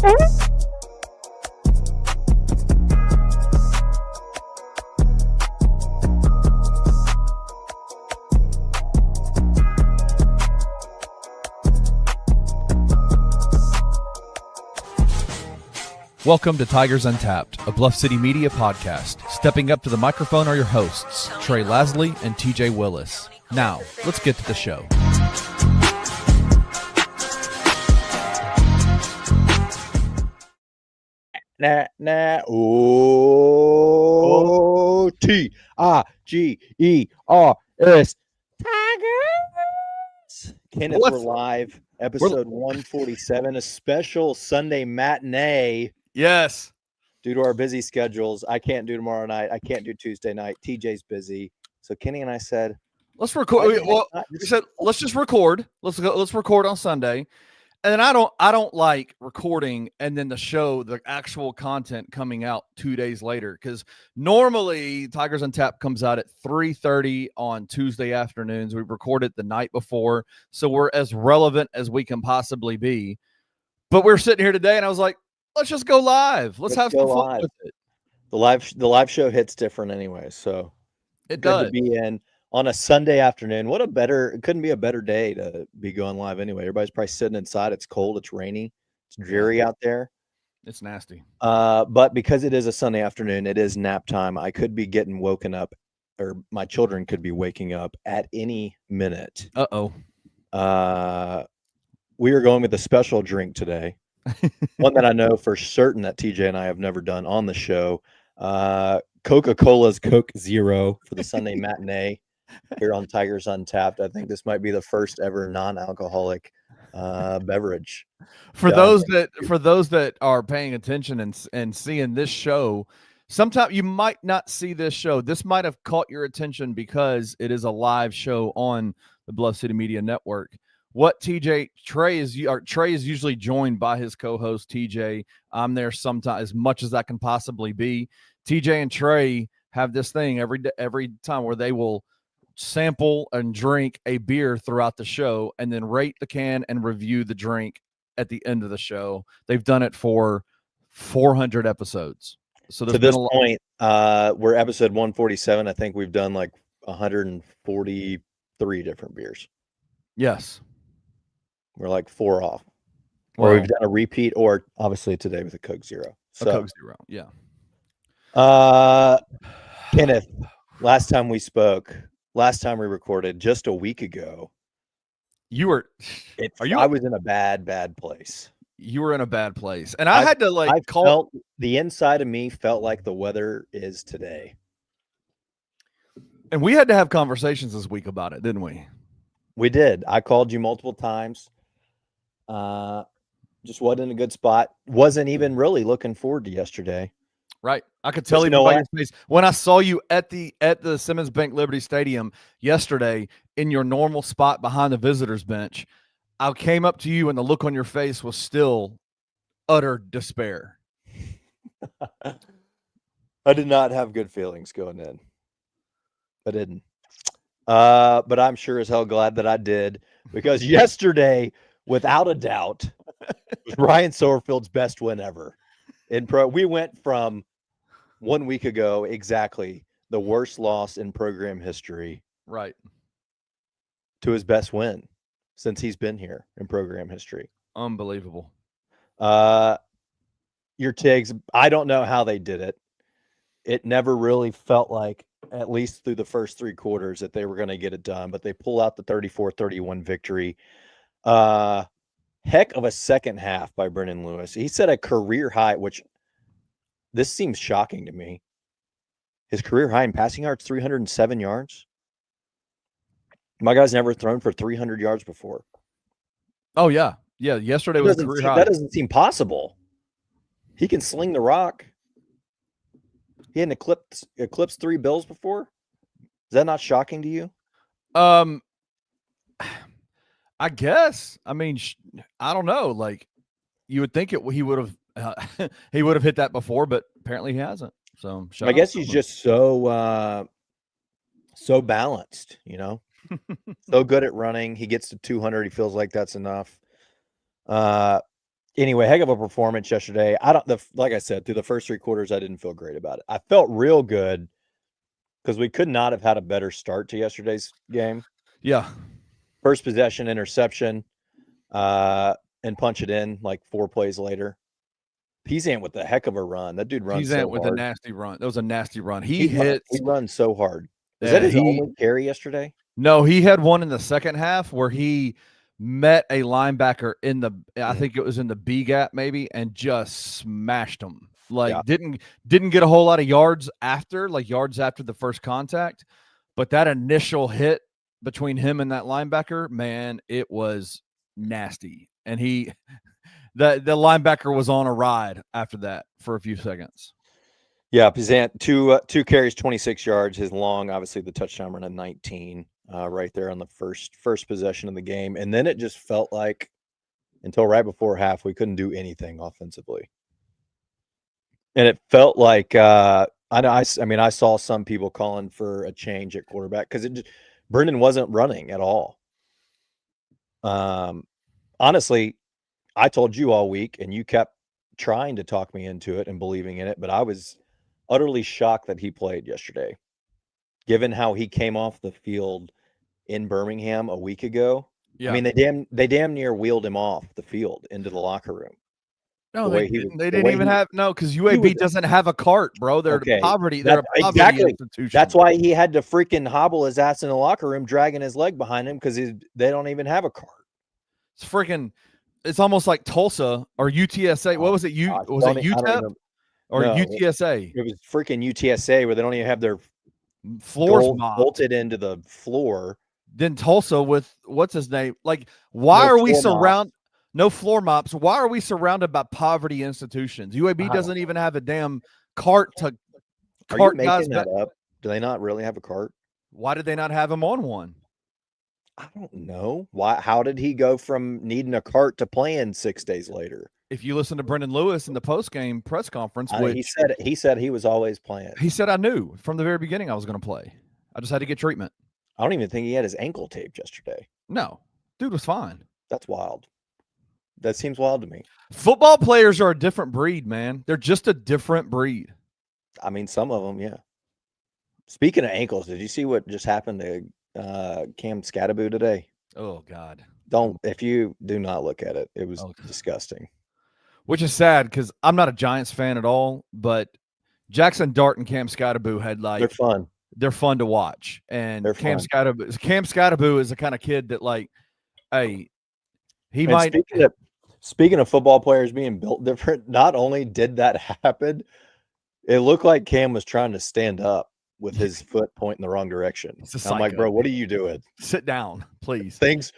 Welcome to Tigers Untapped, a Bluff City media podcast. Stepping up to the microphone are your hosts, Trey Lasley and TJ Willis. Now, let's get to the show. O-T-I-G-E-R-S. Tigers. Kenneth, we're live. Episode 147, a special Sunday matinee. Yes. Due to our busy schedules, I can't do tomorrow night. I can't do Tuesday night. TJ's busy. So Kenny and I said, let's record. Well, we said, let's just record. Let's record on Sunday. And then I don't like recording and then the actual content coming out 2 days later. Because normally Tigers Untapped comes out at 3:30 on Tuesday afternoons. We record it the night before. So we're as relevant as we can possibly be. But we're sitting here today and I was like, let's just go live. Let's have some fun with it. The live show hits different anyway. So it does. Good to be in on a Sunday afternoon. It couldn't be a better day to be going live anyway. Everybody's probably sitting inside. It's cold. It's rainy. It's dreary out there. It's nasty. But because it is a Sunday afternoon, it is nap time. I could be getting woken up, or my children could be waking up at any minute. We are going with a special drink today. One that I know for certain that TJ and I have never done on the show. Coca-Cola's Coke Zero for the Sunday matinee here on Tigers Untapped. I think this might be the first ever non-alcoholic beverage. For those that are paying attention and seeing this show, sometimes you might not see this show. This might have caught your attention because it is a live show on the Bluff City Media Network. Trey is usually joined by his co-host TJ. I'm there sometimes as much as I can possibly be. TJ and Trey have this thing every time where they will sample and drink a beer throughout the show and then rate the can and review the drink at the end of the show. They've done it for 400 episodes. So to this point, we're episode 147. I think we've done like 143 different beers. Yes. We're like 4 off. Or we've done a repeat, or obviously today with a Coke Zero. So, a Coke Zero, yeah. Kenneth, last time we recorded just a week ago. I was in a bad place. You were in a bad place. And I had to felt the inside of me felt like the weather is today. And we had to have conversations this week about it, didn't we? We did. I called you multiple times. Just wasn't in a good spot. Wasn't even really looking forward to yesterday. Right. I could tell you by your face when I saw you at the Simmons Bank Liberty Stadium yesterday in your normal spot behind the visitors bench. I came up to you and the look on your face was still utter despair. I did not have good feelings going in. I didn't. But I'm sure as hell glad that I did, because yesterday, without a doubt, was Ryan Silverfield's best win ever. We went from 1 week ago, exactly the worst loss in program history, right, to his best win since he's been here in program history. Unbelievable. Your Tigs, I don't know how they did it. It never really felt like, at least through the first 3 quarters, that they were going to get it done, but they pull out the 34-31 victory. Heck of a second half by Brennan Lewis. He set a career high, which this seems shocking to me. His career high in passing yards, 307 yards. My guy's never thrown for 300 yards before. Oh, yeah. Yeah, yesterday was a career high. That doesn't seem possible. He can sling the rock. He hadn't eclipsed 3 bills before. Is that not shocking to you? I guess. I mean, I don't know. Like, you would think he would have hit that before, but apparently he hasn't. So I guess he's just so balanced, so good at running. He gets to 200. He feels like that's enough. Anyway, heck of a performance yesterday. Like I said, through the first 3 quarters, I didn't feel great about it. I felt real good because we could not have had a better start to yesterday's game. Yeah. First possession, interception, and punch it in like 4 plays later. Pizant with a heck of a run. That dude runs so with hard. a nasty run. That was a nasty run. He runs so hard. Was that his only carry yesterday? No, he had one in the second half where he met a linebacker in the I think it was in the B gap maybe, and just smashed him. Like didn't get a whole lot of yards after the first contact, but that initial hit between him and that linebacker, man, it was nasty. And the linebacker was on a ride after that for a few seconds. Yeah, Pizant, two carries, 26 yards. His long, obviously the touchdown run at 19, right there on the first possession of the game. And then it just felt like until right before half, we couldn't do anything offensively. And it felt like I saw some people calling for a change at quarterback because Brendan wasn't running at all. Honestly, I told you all week, and you kept trying to talk me into it and believing in it, but I was utterly shocked that he played yesterday, given how he came off the field in Birmingham a week ago. Yeah. I mean, they damn near wheeled him off the field into the locker room. No, they didn't even have because UAB doesn't have a cart, bro. They're poverty. They're a poverty institution. That's why he had to freaking hobble his ass in the locker room, dragging his leg behind him because they don't even have a cart. It's freaking. It's almost like Tulsa or UTSA. What was it? Was it UTEP or UTSA? It was freaking UTSA where they don't even have their floors bolted into the floor. Then Tulsa with what's his name? Like, why are we surrounded? No floor mops. Why are we surrounded by poverty institutions? UAB doesn't even have a damn cart to cart guys back. Up? Do they not really have a cart? Why did they not have him on one? I don't know. Why? How did he go from needing a cart to playing 6 days later? If you listen to Brendan Lewis in the post-game press conference, he said he was always playing. He said I knew from the very beginning I was going to play. I just had to get treatment. I don't even think he had his ankle taped yesterday. No, dude was fine. That's wild. That seems wild to me. Football players are a different breed, man. They're just a different breed. I mean, some of them, yeah. Speaking of ankles, did you see what just happened to Cam Scattaboo today? Oh, God. If you do not look at it, it was disgusting. Which is sad because I'm not a Giants fan at all, but Jackson Dart and Cam Scattaboo had they're fun. They're fun to watch. And Cam Scattaboo is the kind of kid that, like, hey, he might. Speaking of football players being built different, not only did that happen, it looked like Cam was trying to stand up with his foot pointing the wrong direction. I'm like, bro, what are you doing? Sit down, please. Things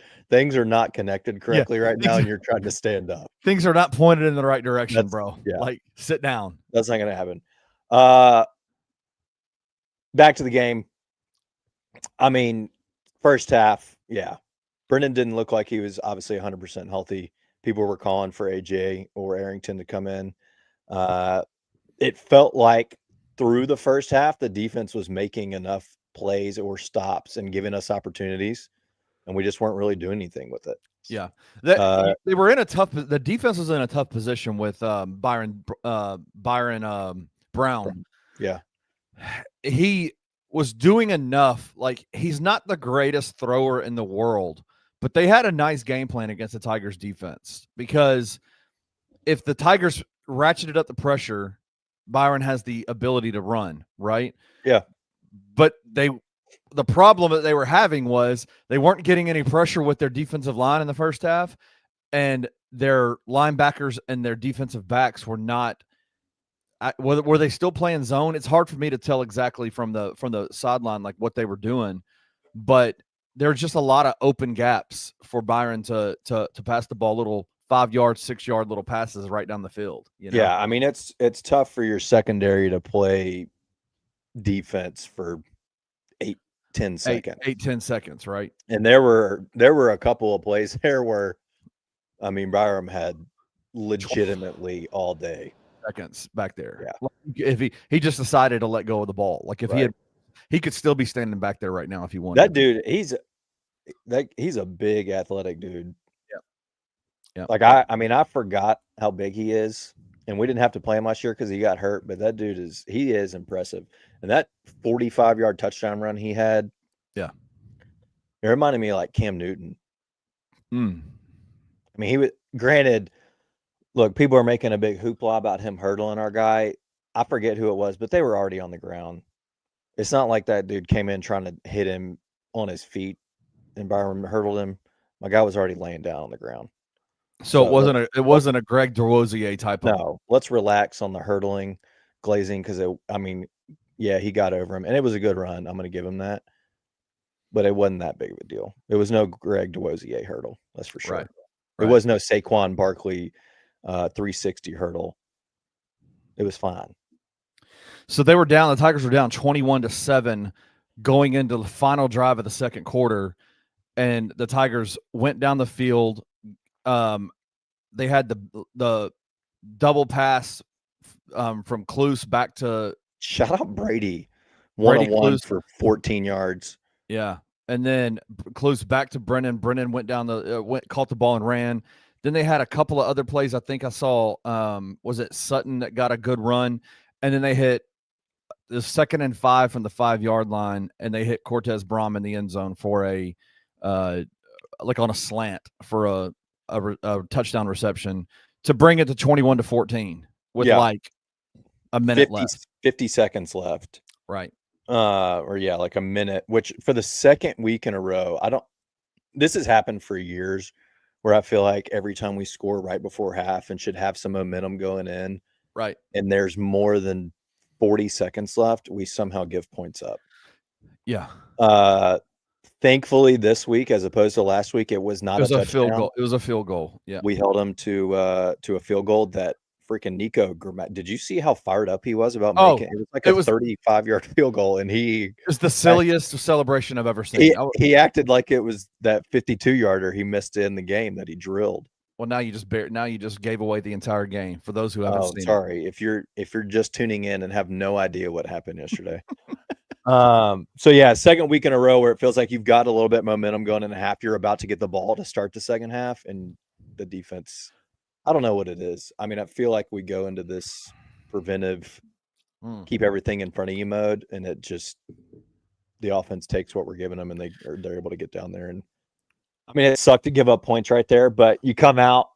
are not connected correctly right now, and you're trying to stand up. Things are not pointed in the right direction, bro. Yeah. Like, sit down. That's not going to happen. Back to the game. I mean, first half, yeah. Brendan didn't look like he was obviously 100% healthy. People were calling for AJ or Arrington to come in. It felt like through the first half, the defense was making enough plays or stops and giving us opportunities, and we just weren't really doing anything with it. Yeah, they were in a tough. The defense was in a tough position with Byron Brown. Yeah, he was doing enough. Like, he's not the greatest thrower in the world, but they had a nice game plan against the Tigers defense, because if the Tigers ratcheted up the pressure, Byron has the ability to run, right? Yeah. But the problem that they were having was they weren't getting any pressure with their defensive line in the first half, and their linebackers and their defensive backs were not were they still playing zone? It's hard for me to tell exactly from the sideline like what they were doing, but there's just a lot of open gaps for Byron to pass the ball, little 5-yard, 6-yard little passes right down the field. You know? Yeah, I mean, it's tough for your secondary to play defense for 8-10 seconds. 8-10 seconds, right? And there were a couple of plays there where, I mean, Byron had legitimately all day seconds back there. Yeah. Like, if he just decided to let go of the ball, like if he could still be standing back there right now if he wanted. That dude, he's a big athletic dude. Yeah. Yeah. Like I forgot how big he is, and we didn't have to play him last year because he got hurt. But that dude is impressive, and that 45-yard touchdown run he had, Yeah. it reminded me of like Cam Newton. Mm. I mean, he was granted. Look, people are making a big hoopla about him hurdling our guy. I forget who it was, but they were already on the ground. It's not like that dude came in trying to hit him on his feet and Byron hurdled him. My guy was already laying down on the ground. So it wasn't a Greg DeRosier type of. No, let's relax on the hurdling, glazing because yeah, he got over him and it was a good run. I'm going to give him that, but it wasn't that big of a deal. It was no Greg DeRosier hurdle, that's for sure. Right. It was no Saquon Barkley 360 hurdle. It was fine. So they were down. The Tigers were down 21-7 going into the final drive of the second quarter, and the Tigers went down the field. They had the double pass from Kluse back to. Shout out Brady, 1-on-1 for 14 yards. Yeah, and then Kluse back to Brennan. Brennan went down caught the ball and ran. Then they had a couple of other plays. I think I saw was it Sutton that got a good run, and then they hit the 2nd and 5 from the 5-yard line, and they hit Cortez Braum in the end zone for a like on a slant for a touchdown reception to bring it to 21-14 with like a minute left. 50 seconds left. Right. Like a minute, which for the second week in a row, this has happened for years where I feel like every time we score right before half and should have some momentum going in. Right. And there's more than 40 seconds left, we somehow give points up. Yeah. Thankfully this week, as opposed to last week, it was not a touchdown. Field goal. It was a field goal. Yeah. We held him to a field goal that freaking Nico. Did you see how fired up he was about making it? It was like a 35-yard field goal, and it's the silliest celebration I've ever seen. He acted like it was that 52-yarder he missed in the game that he drilled. Well, now you just gave away the entire game for those who haven't seen. Sorry, if you're just tuning in and have no idea what happened yesterday. So yeah, second week in a row where it feels like you've got a little bit of momentum going in a half. You're about to get the ball to start the second half, and the defense, I don't know what it is. I mean, I feel like we go into this preventive, keep everything in front of you mode, and the offense takes what we're giving them, and they're able to get down there. And I mean, it sucked to give up points right there, but you come out,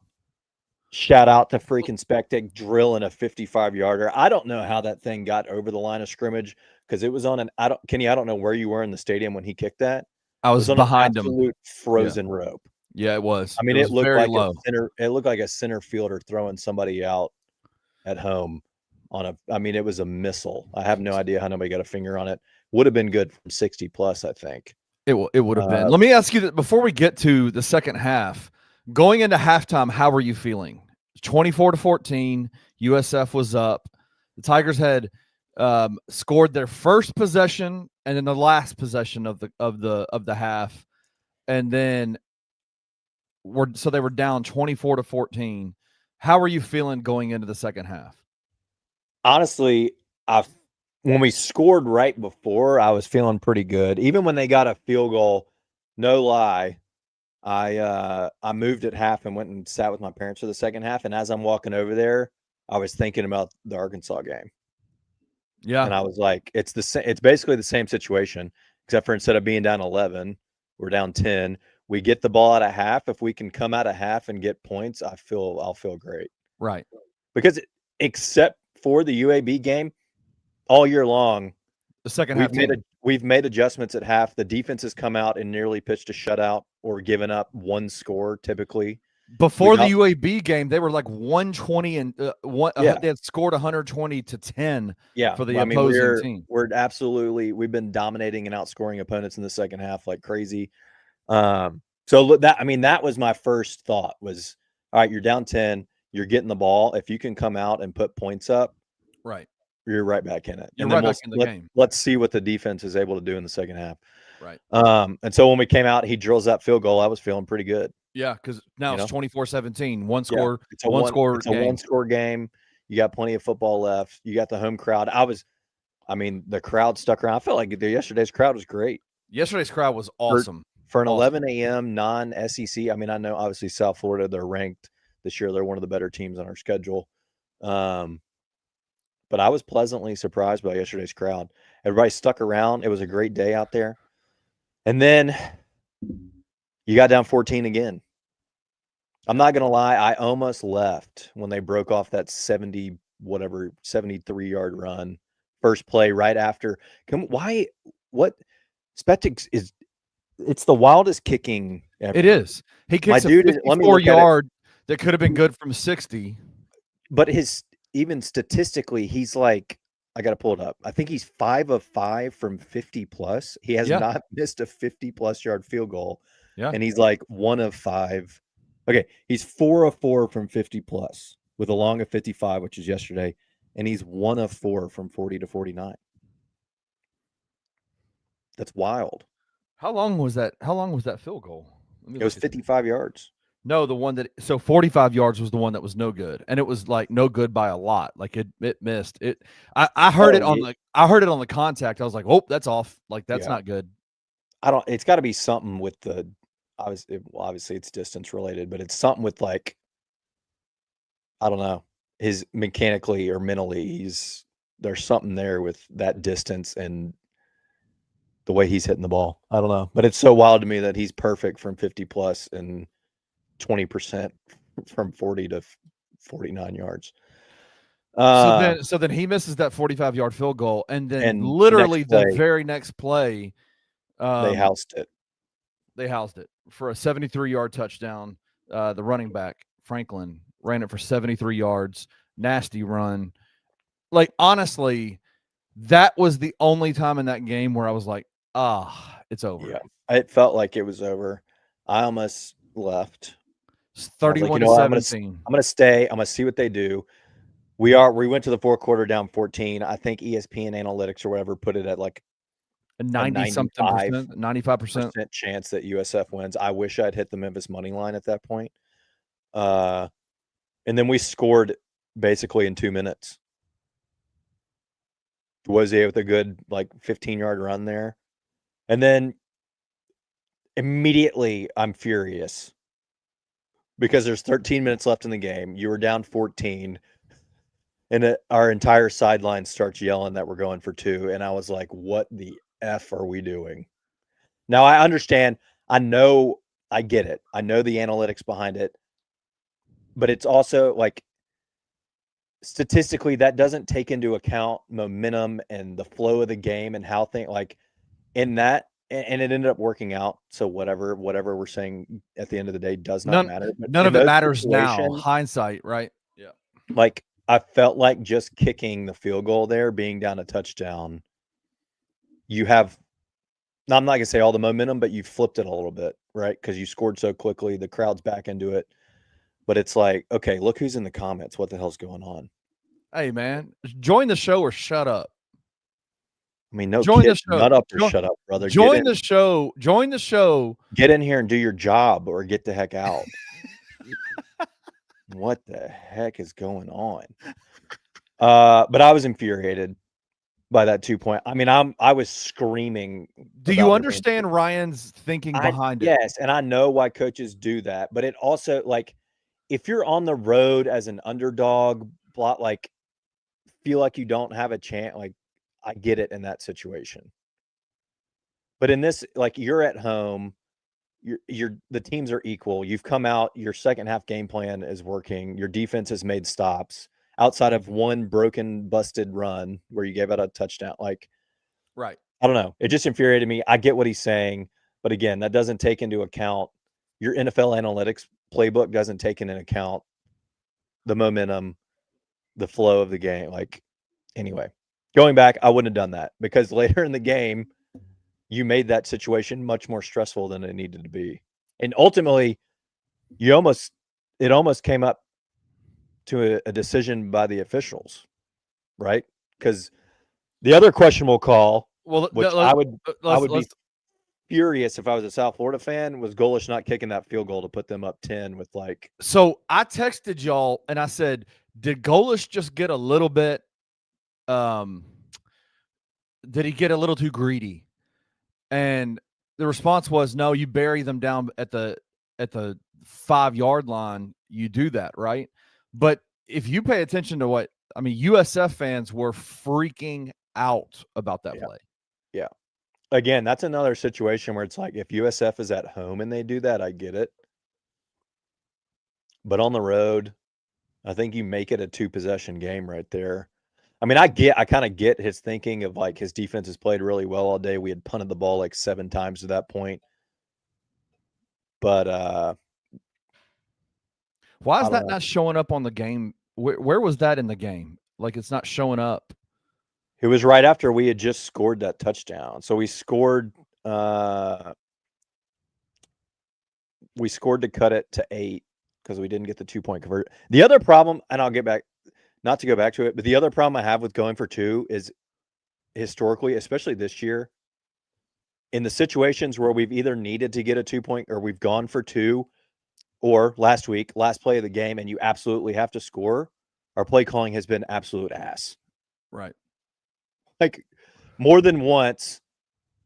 shout out to freaking Spectic drilling a 55-yarder. I don't know how that thing got over the line of scrimmage because it was on Kenny, I don't know where you were in the stadium when he kicked that. I was behind him. Absolute frozen rope. Yeah, it was. I mean, it looked like low. It looked like a center fielder throwing somebody out at home it was a missile. I have no idea how nobody got a finger on it. Would have been good from 60 plus, I think. It would have been. Let me ask you that before we get to the second half, going into halftime, how were you feeling? 24-14, USF was up. The Tigers had scored their first possession and then the last possession of the half, and then they were down 24-14. How were you feeling going into the second half? Honestly, when we scored right before, I was feeling pretty good. Even when they got a field goal, no lie, I moved at half and went and sat with my parents for the second half. And as I'm walking over there, I was thinking about the Arkansas game. Yeah. And I was like, it's basically the same situation, except for instead of being down 11, we're down 10. We get the ball out of half. If we can come out of half and get points, I'll feel great. Right. Because except for the UAB game, all year long, the second half we've made adjustments at half. The defense has come out and nearly pitched a shutout or given up one score typically. Before the UAB game, they were like 120 and they had scored 120-10 for the opposing team. We've been dominating and outscoring opponents in the second half like crazy. So that was my first thought was, all right, you're down 10, you're getting the ball. If you can come out and put points up, right, you're right back in it. You're right back in the game. Let's see what the defense is able to do in the second half. Right. And so when we came out, he drills that field goal. I was feeling pretty good. Yeah, because now it's 24-17. One score. It's a one-score game. You got plenty of football left. You got the home crowd. The crowd stuck around. I felt like yesterday's crowd was great. Yesterday's crowd was awesome. For an Awesome. 11 a.m. non-SEC, I mean, I know obviously South Florida, they're ranked this year. They're one of the better teams on our schedule. But I was pleasantly surprised by yesterday's crowd. Everybody stuck around. It was a great day out there. And then you got down 14 again. I'm not going to lie. I almost left when they broke off that 73-yard run. First play right after. What? Spetix is – it's the wildest kicking ever. It is. He kicks a 54-yard that could have been good from 60. But even statistically, he's like, I got to pull it up. I think he's 5 of 5 from 50 plus. He has not missed a 50-plus yard field goal. Yeah. And he's like 1 of 5. Okay, he's 4 of 4 from 50 plus with a long of 55, which is yesterday. And he's 1 of 4 from 40 to 49. That's wild. How long was that field goal? It was 55 yards. No, the one that 45 yards was the one that was no good, and it was like no good by a lot. Like it missed it. I heard it on the contact. I was like, oh, that's off. Like that's not good. It's got to be something with the obviously it's distance related, but it's something with like I don't know, his mechanically or mentally there's something there with that distance and the way he's hitting the ball. I don't know, but it's so wild to me that he's perfect from 50 plus and 20% from 40 to 49 yards. So then he misses that 45-yard field goal, and then literally the very next play, they housed it. They housed it for a 73-yard touchdown. The running back Franklin ran it for 73 yards. Nasty run. Like honestly, that was the only time in that game where I was like, it's over. Yeah, it felt like it was over. I almost left. 31 to 17. I'm gonna stay. I'm gonna see what they do. We went to the fourth quarter down 14. I think ESPN Analytics or whatever put it at like a 90-something%, 95% chance that USF wins. I wish I'd hit the Memphis money line at that point. And then we scored basically in 2 minutes. Duozier with a good like 15-yard run there. And then immediately I'm furious because there's 13 minutes left in the game. You were down 14. And our entire sideline starts yelling that we're going for 2. And I was like, what the F are we doing? Now, I understand. I get it. I know the analytics behind it. But it's also like statistically, that doesn't take into account momentum and the flow of the game and how things like in that. And it ended up working out. So whatever we're saying at the end of the day does not matter. But none of it matters now. Hindsight, right? Yeah. Like, I felt like just kicking the field goal there, being down a touchdown, you have, now I'm not going to say all the momentum, but you flipped it a little bit, right? Because you scored so quickly, the crowd's back into it. But it's like, okay, look who's in the comments. What the hell's going on? Hey, man, join the show or shut up. I mean, no kids, nut up or shut up, brother. Join the show. Join the show. Get in here and do your job or get the heck out. What the heck is going on? But I was infuriated by that 2 point. I mean, I was screaming. Do you understand Ryan's thinking behind it? Yes, and I know why coaches do that. But it also, like, if you're on the road as an underdog, like, feel like you don't have a chance, like, I get it in that situation. But in this, like, you're at home. The teams are equal. You've come out, your second half game plan is working. Your defense has made stops outside of one broken, busted run where you gave out a touchdown. Like, right. I don't know. It just infuriated me. I get what he's saying. But again, that doesn't take into account your NFL analytics playbook doesn't take into account the momentum, the flow of the game. Like, anyway, going back, I wouldn't have done that because later in the game, you made that situation much more stressful than it needed to be. And ultimately, it almost came up to a decision by the officials, right? Because the other questionable call, which I would be furious if I was a South Florida fan, was Golish not kicking that field goal to put them up 10 with like. So I texted y'all and I said, did Golish just get a little bit, did he get a little too greedy? And the response was, no, you bury them down at the 5-yard line. You do that, right? But if you pay attention to what, I mean, USF fans were freaking out about that play. Yeah. Again, that's another situation where it's like, if USF is at home and they do that, I get it. But on the road, I think you make it a 2-possession game right there. I mean, I kind of get his thinking of like his defense has played really well all day. We had punted the ball like 7 times to that point. But why is that not showing up on the game? Where was that in the game? Like, it's not showing up. It was right after we had just scored that touchdown. So we scored to cut it to 8 because we didn't get the 2-point conversion. The other problem, and I'll get back, not to go back to it, but the other problem I have with going for 2 is historically, especially this year, in the situations where we've either needed to get a 2-point or we've gone for 2, or last week, last play of the game, and you absolutely have to score, our play calling has been absolute ass. Right. Like, more than once,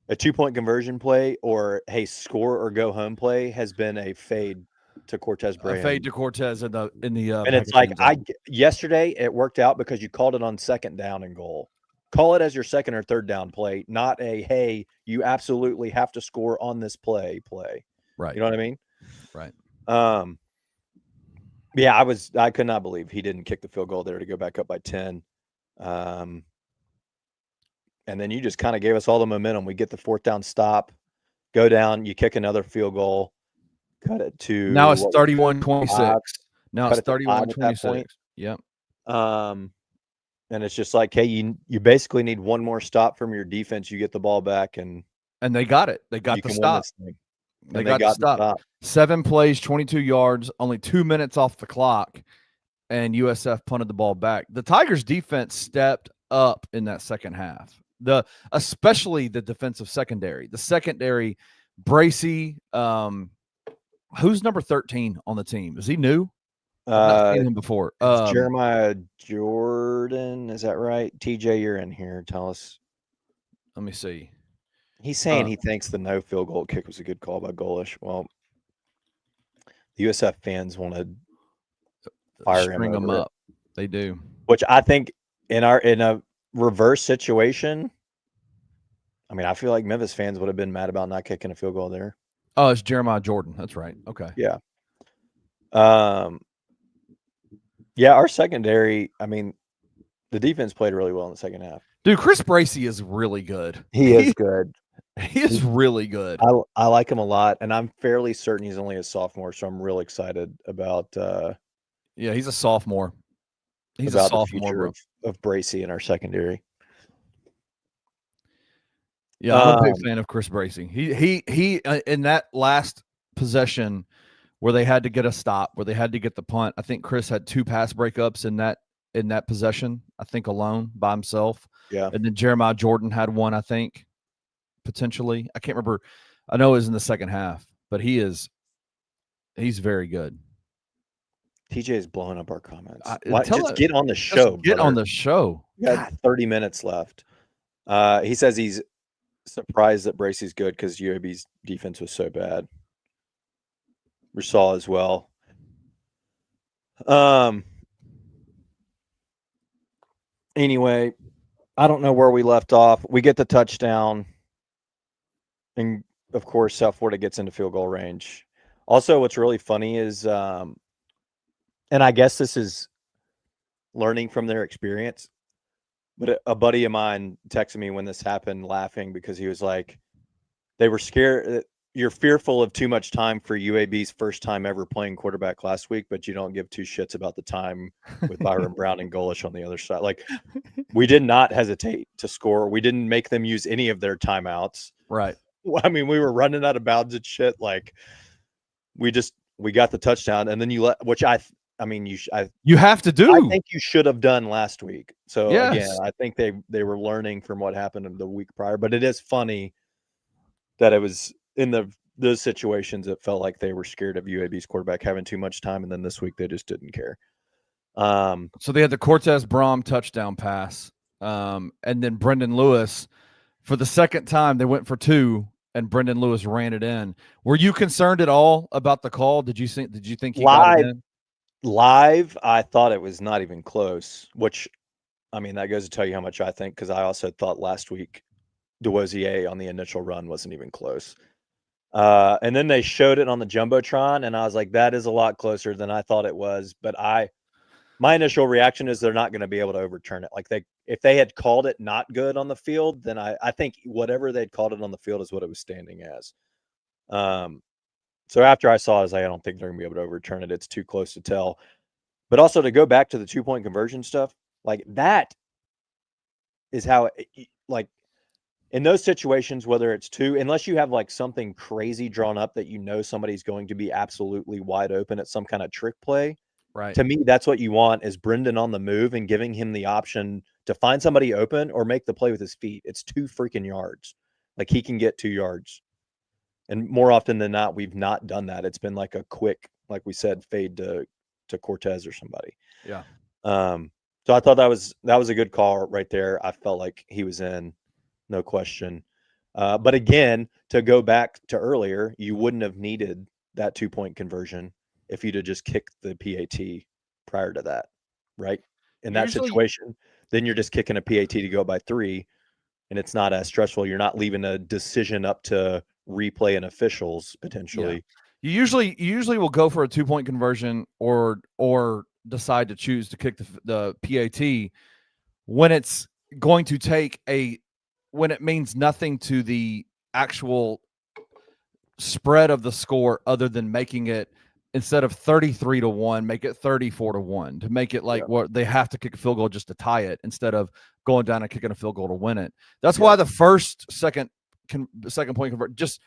a 2-point conversion play or, hey, score or go home play has been a fade to Cortez Brand. A fade to Cortez in the and it's like, yesterday it worked out because you called it on 2nd down and goal. Call it as your 2nd or 3rd down play, not a, hey, you absolutely have to score on this play. Right. You know what I mean? Right. Yeah, I could not believe he didn't kick the field goal there to go back up by 10. And then you just kind of gave us all the momentum. We get the 4th down stop, go down, you kick another field goal, cut it to now it's 31-26. Now it's 31-26. Yep. And it's just like, hey, you basically need one more stop from your defense. You get the ball back, and they got it. They got the stop. They got the stop. 7 plays, 22 yards, only 2 minutes off the clock, and USF punted the ball back. The Tigers defense stepped up in that second half. Especially the defensive secondary. The secondary, Bracey, who's number 13 on the team? Is he new? I've not seen him before. Jeremiah Jordan, is that right? TJ, you're in here. Tell us. Let me see. He's saying he thinks the no field goal kick was a good call by Golish. Well, the USF fans want to fire him over up. They do. Which I think in a reverse situation, I mean, I feel like Memphis fans would have been mad about not kicking a field goal there. Oh, it's Jeremiah Jordan. That's right. Okay. Yeah. Yeah, our secondary, I mean, the defense played really well in the second half. Dude, Chris Bracey is really good. He is good. He is really good. I like him a lot, and I'm fairly certain he's only a sophomore, so I'm real excited about yeah, he's a sophomore. He's about a sophomore, the future of Bracey in our secondary. Yeah, I'm a big fan of Chris Bracey. He in that last possession where they had to get a stop, where they had to get the punt, I think Chris had 2 pass breakups in that possession, I think, alone by himself. Yeah. And then Jeremiah Jordan had one, I think, potentially. I can't remember. I know it was in the second half, but he's very good. TJ is blowing up our comments. Just get on the show. Get on the show. We got 30 minutes left. He says he's surprised that Bracey's good because UAB's defense was so bad. Rashaw as well. Anyway, I don't know where we left off. We get the touchdown. And, of course, South Florida gets into field goal range. Also, what's really funny is, and I guess this is learning from their experience, but a buddy of mine texted me when this happened laughing because he was like, they were scared. You're fearful of too much time for UAB's first time ever playing quarterback last week, but you don't give 2 shits about the time with Byron Brown and Golish on the other side. Like, we did not hesitate to score. We didn't make them use any of their timeouts. Right. I mean, we were running out of bounds and shit. Like, we got the touchdown, and then you have to do. I think you should have done last week. So yes. Again, I think they were learning from what happened in the week prior. But it is funny that it was in those situations it felt like they were scared of UAB's quarterback having too much time, and then this week they just didn't care. So they had the Cortez Brom touchdown pass, and then Brendan Lewis for the second time they went for 2, and Brendan Lewis ran it in. Were you concerned at all about the call? Did you think he got it in? Live, I thought it was not even close, which, I mean, that goes to tell you how much I think, because I also thought last week DeWosier on the initial run wasn't even close. And then they showed it on the Jumbotron, and I was like, that is a lot closer than I thought it was. But my initial reaction is they're not going to be able to overturn it. Like, if they had called it not good on the field, then I think whatever they'd called it on the field is what it was standing as. So after I saw it, I was like, I don't think they're going to be able to overturn it. It's too close to tell. But also, to go back to the 2-point conversion stuff, like, that is how, like, in those situations, whether it's two, unless you have like something crazy drawn up that you know somebody's going to be absolutely wide open at some kind of trick play. Right. To me, that's what you want, is Brendan on the move and giving him the option to find somebody open or make the play with his feet. It's 2 freaking yards. Like, he can get 2 yards. And more often than not, we've not done that. It's been like a quick, like we said, fade to Cortez or somebody. Yeah. So I thought that was a good call right there. I felt like he was in, no question. But again, to go back to earlier, you wouldn't have needed that 2-point conversion if you'd have just kicked the PAT prior to that, right? In that situation, then you're just kicking a PAT to go by 3, and it's not as stressful. You're not leaving a decision up to replay and officials potentially. Yeah. You usually will go for a 2-point conversion or decide to choose to kick the PAT when it's going to take when it means nothing to the actual spread of the score, other than making it, instead of 33-1, make it 34-1, to make it like what they have to kick a field goal just to tie it, instead of going down and kicking a field goal to win it. That's why the second point convert, just,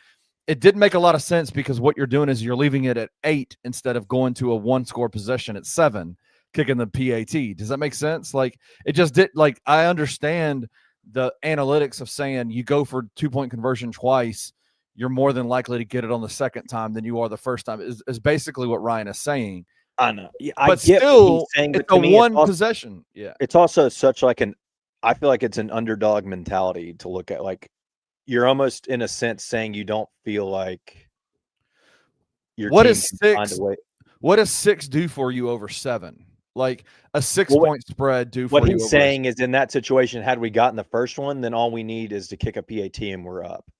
it didn't make a lot of sense, because what you're doing is you're leaving it at 8 instead of going to a 1-score possession at 7, kicking the PAT. Does that make sense? Like, it just did. Like, I understand the analytics of saying you go for 2-point conversion twice, you're more than likely to get it on the second time than you are the first time, is basically what Ryan is saying. I know. Yeah, but still, it's a one possession. Yeah. It's also such like I feel like it's an underdog mentality to look at. Like, you're almost in a sense saying you don't feel like your team can find a way. What does 6 do for you over 7? Like, a 6-point spread do for you? What he's saying is, in that situation, had we gotten the first one, then all we need is to kick a PAT and we're up.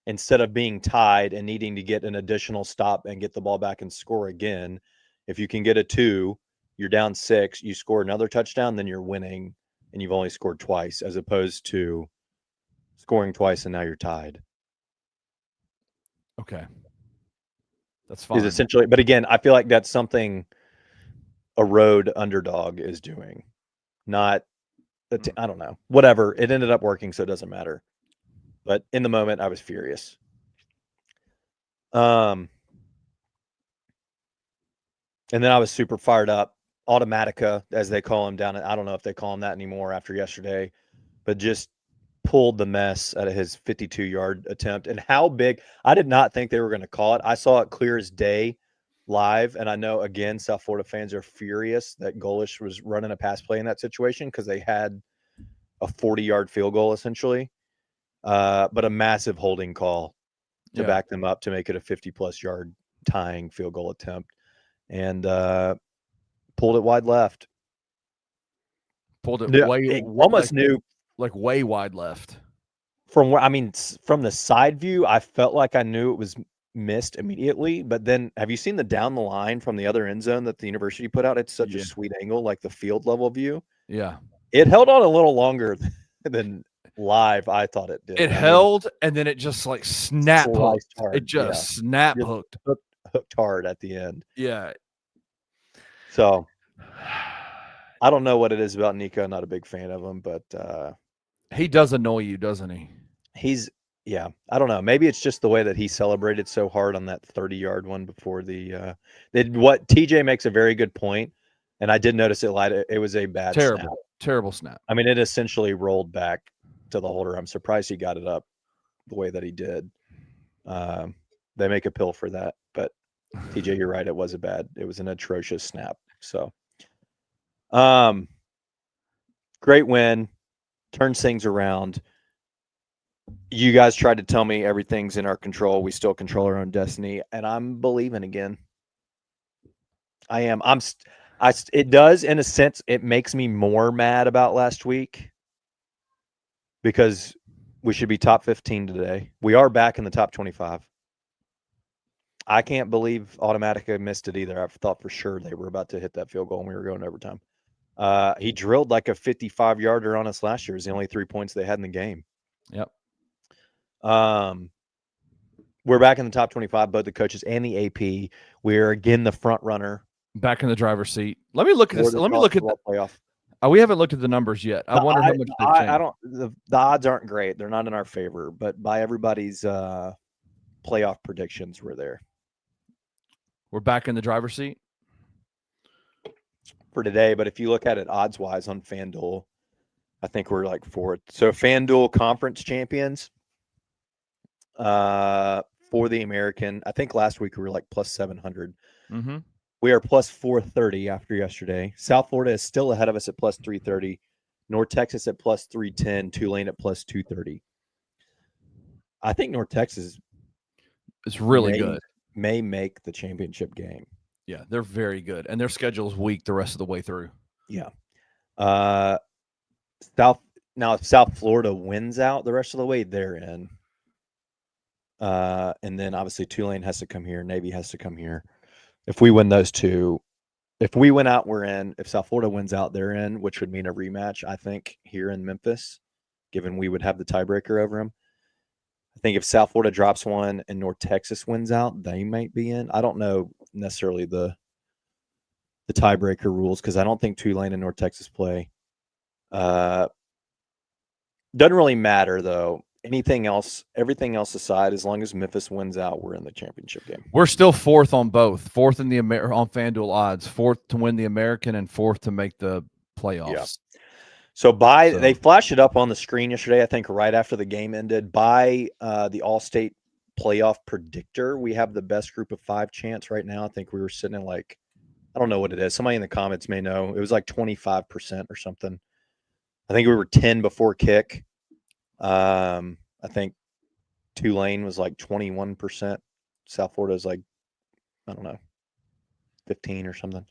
Instead of being tied and needing to get an additional stop and get the ball back and score again, if you can get a 2, you're down 6, you score another touchdown, then you're winning, and you've only scored twice, as opposed to scoring twice and now you're tied. Okay. That's fine. Is essentially, but again, I feel like that's something a road underdog is doing. Not, I don't know. Whatever. It ended up working, so it doesn't matter. But in the moment, I was furious. And then I was super fired up. Automatica, as they call him down. I don't know if they call him that anymore after yesterday, but just pulled the mess out of his 52-yard attempt. And how big, I did not think they were going to call it. I saw it clear as day live. And I know, again, South Florida fans are furious that Golish was running a pass play in that situation, because they had a 40-yard field goal essentially. But a massive holding call to back them up to make it a 50-plus yard tying field goal attempt, and pulled it wide left. Pulled it almost way wide left. From where, I mean, from the side view, I felt like I knew it was missed immediately. But then, have you seen the down the line from the other end zone that the university put out? It's such a sweet angle, like the field level view. Yeah, it held on a little longer than live I thought it did. It held, and then it just like snap hooked. It just snap hooked. Hooked hard at the end. Yeah. So I don't know what it is about Nico. I'm not a big fan of him, but he does annoy you, doesn't he? I don't know. Maybe it's just the way that he celebrated so hard on that 30-yard one before what TJ makes a very good point, and I did notice it was a bad terrible snap. I mean, it essentially rolled back to the holder. I'm surprised he got it up the way that he did. They make a pill for that, but TJ, you're right. It was an atrocious snap. So, great win, turns things around. You guys tried to tell me everything's in our control. We still control our own destiny, and I'm believing again. I am. It does, in a sense, it makes me more mad about last week because we should be top 15 today. We are back in the top 25. I can't believe Automatica missed it either. I thought for sure they were about to hit that field goal and we were going to overtime. He drilled like a 55-yarder on us last year. It was the only 3 points they had in the game. Yep. We're back in the top 25, both the coaches and the AP. We're again the front runner. Back in the driver's seat. Let me look at this. Let me look at the playoff. We haven't looked at the numbers yet. I wonder how much they've changed. I don't. The odds aren't great. They're not in our favor, but by everybody's playoff predictions, we're there. We're back in the driver's seat for today. But if you look at it odds wise on FanDuel, I think we're like fourth. So FanDuel conference champions for the American. I think last week we were like plus 700. Mm-hmm. We are plus 430 after yesterday. South Florida is still ahead of us at plus 330. North Texas at plus 310. Tulane at plus 230. I think North Texas is really good. May make the championship game. Yeah, they're very good. And their schedule is weak the rest of the way through. Yeah. If South Florida wins out the rest of the way, they're in. And then obviously Tulane has to come here. Navy has to come here. If we win those two, if we win out, we're in. If South Florida wins out, they're in, which would mean a rematch, I think, here in Memphis, given we would have the tiebreaker over them. I think if South Florida drops one and North Texas wins out, they might be in. I don't know necessarily the tiebreaker rules because I don't think Tulane and North Texas play. Doesn't really matter, though. Everything else aside, as long as Memphis wins out, we're in the championship game. We're still fourth on both. Fourth in the on FanDuel odds. Fourth to win the American and fourth to make the playoffs. Yeah. So they flashed it up on the screen yesterday, I think right after the game ended. By the All-State playoff predictor, we have the best group of 5 chance right now. I think we were sitting in like, I don't know what it is. Somebody in the comments may know. It was like 25% or something. I think we were 10 before kick. I think Tulane was like 21%. South Florida is like, I don't know, 15 or something.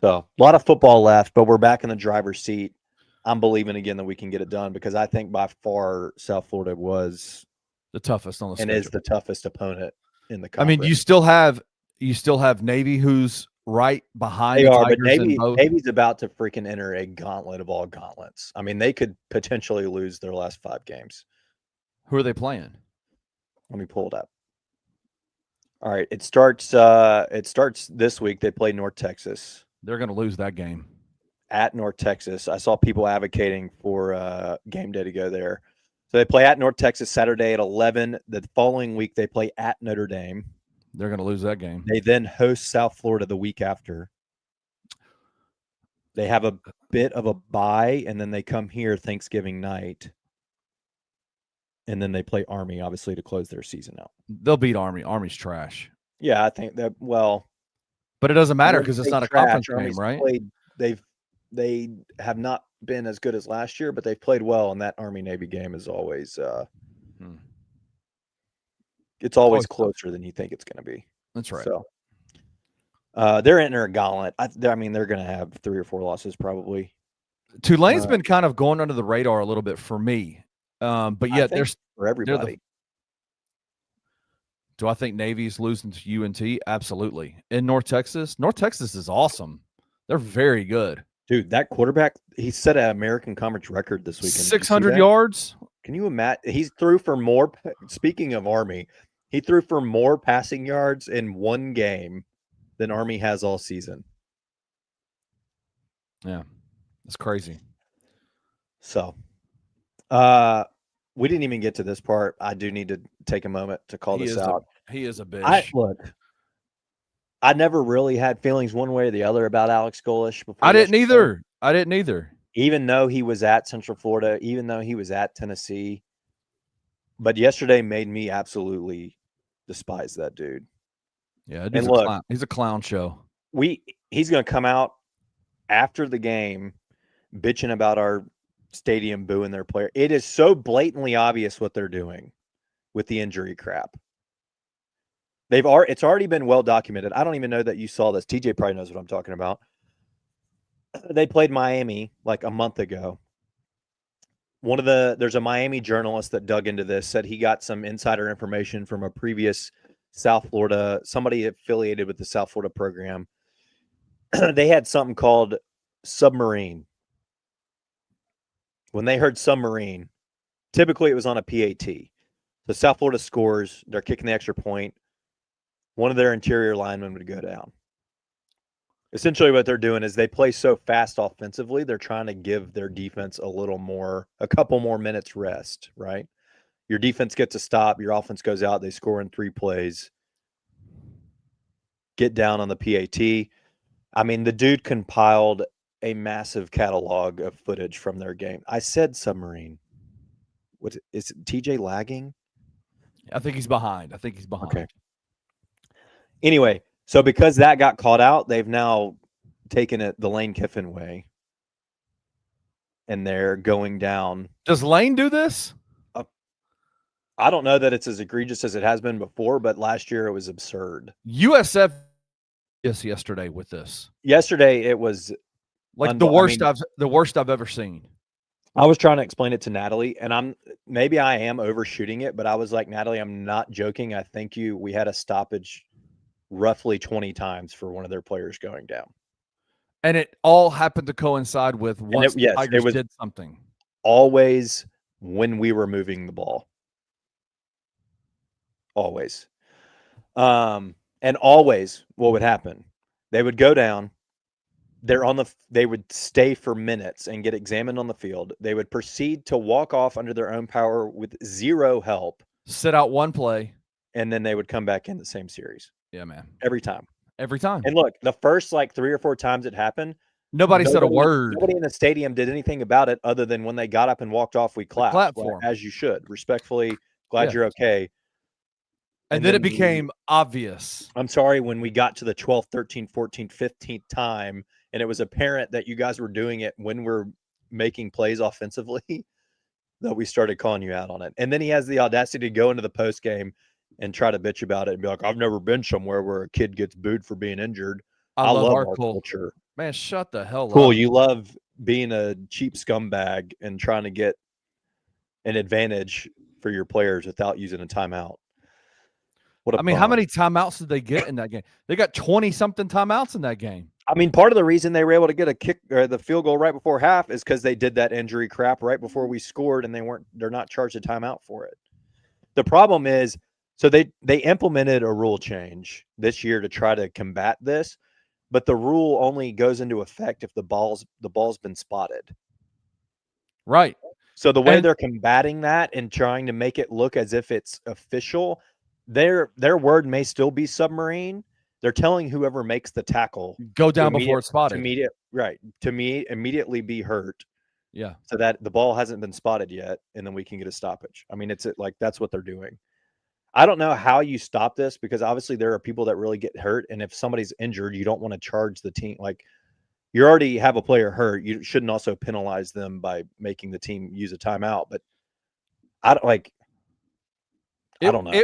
So a lot of football left, but we're back in the driver's seat. I'm believing again that we can get it done because I think by far South Florida was the toughest on the schedule. And is the toughest opponent in the conference. I mean, you still have Navy, who's right behind the Tigers. But Navy's about to freaking enter a gauntlet of all gauntlets. I mean, they could potentially lose their last 5 games. Who are they playing? Let me pull it up. All right, it starts this week. They play North Texas. They're going to lose that game. At North Texas. I saw people advocating for game day to go there. So they play at North Texas Saturday at 11. The following week, they play at Notre Dame. They're going to lose that game. They then host South Florida the week after. They have a bit of a bye, and then they come here Thanksgiving night. And then they play Army, obviously, to close their season out. They'll beat Army. Army's trash. Yeah, I think that, well. But it doesn't matter because it's not a conference game, right? They have not been as good as last year, but they've played well, and that Army-Navy game is always it's always closer than you think it's going to be. That's right. So they're entering a gauntlet. I mean, they're going to have 3 or 4 losses probably. Tulane's been kind of going under the radar a little bit for me. But yet there's for everybody. Do I think Navy's losing to UNT? Absolutely. In North Texas is awesome. They're very good. Dude, that quarterback, he set an American Conference record this weekend. 600 yards. Can you imagine? He threw for more. Speaking of Army, he threw for more passing yards in one game than Army has all season. Yeah, that's crazy. So, we didn't even get to this part. I do need to take a moment to call this out. He is a bitch. I never really had feelings one way or the other about Alex Golish. I didn't either. Even though he was at Central Florida, even though he was at Tennessee. But yesterday made me absolutely despise that dude. Yeah, he's a clown show. He's going to come out after the game bitching about our stadium booing their player. It is so blatantly obvious what they're doing with the injury crap. It's already been well documented. I don't even know that you saw this. TJ probably knows what I'm talking about. They played Miami like a month ago. There's a Miami journalist that dug into this, said he got some insider information from a previous South Florida, somebody affiliated with the South Florida program. They had something called submarine. When they heard submarine, typically it was on a PAT. So South Florida scores, they're kicking the extra point. One of their interior linemen would go down. Essentially what they're doing is they play so fast offensively, they're trying to give their defense a couple more minutes rest, right? Your defense gets a stop, your offense goes out, they score in 3 plays, get down on the PAT. I mean, the dude compiled a massive catalog of footage from their game. I said submarine. What is TJ lagging? I think he's behind. Okay. Anyway, so because that got caught out, they've now taken it the Lane Kiffin way. And they're going down. Does Lane do this? I don't know that it's as egregious as it has been before, but last year it was absurd. USF yesterday with this. Yesterday it was like the worst I've ever seen. I was trying to explain it to Natalie, and I am overshooting it, but I was like, Natalie, I'm not joking. I think we had a stoppage roughly 20 times for one of their players going down. And it all happened to coincide with once the Tigers did something. Always when we were moving the ball. Always. And always what would happen? They would go down. They would stay for minutes and get examined on the field. They would proceed to walk off under their own power with zero help. Sit out one play. And then they would come back in the same series. Yeah, man. Every time. And look, the first like 3 or 4 times it happened, nobody said a word. Nobody in the stadium did anything about it other than when they got up and walked off, we clapped for them. As you should. Respectfully, glad you're okay. And then it became obvious. I'm sorry, when we got to the 12th, 13th, 14th, 15th time, and it was apparent that you guys were doing it when we're making plays offensively, that we started calling you out on it. And then he has the audacity to go into the post game and try to bitch about it and be like, I've never been somewhere where a kid gets booed for being injured. I love our culture. Man, shut the hell up. Cool. You love being a cheap scumbag and trying to get an advantage for your players without using a timeout. How many timeouts did they get in that game? They got 20-something timeouts in that game. I mean, part of the reason they were able to get a kick or the field goal right before half is because they did that injury crap right before we scored, and they're not charged a timeout for it. The problem is, so they implemented a rule change this year to try to combat this, but the rule only goes into effect if the ball's been spotted. Right. So the way they're combating that and trying to make it look as if it's official, their word may still be submarine. They're telling whoever makes the tackle go down before it's spotted. To immediately be hurt. Yeah. So that the ball hasn't been spotted yet, and then we can get a stoppage. I mean, it's like that's what they're doing. I don't know how you stop this, because obviously there are people that really get hurt, and if somebody's injured, you don't want to charge the team. Like, you already have a player hurt, you shouldn't also penalize them by making the team use a timeout. But I don't know.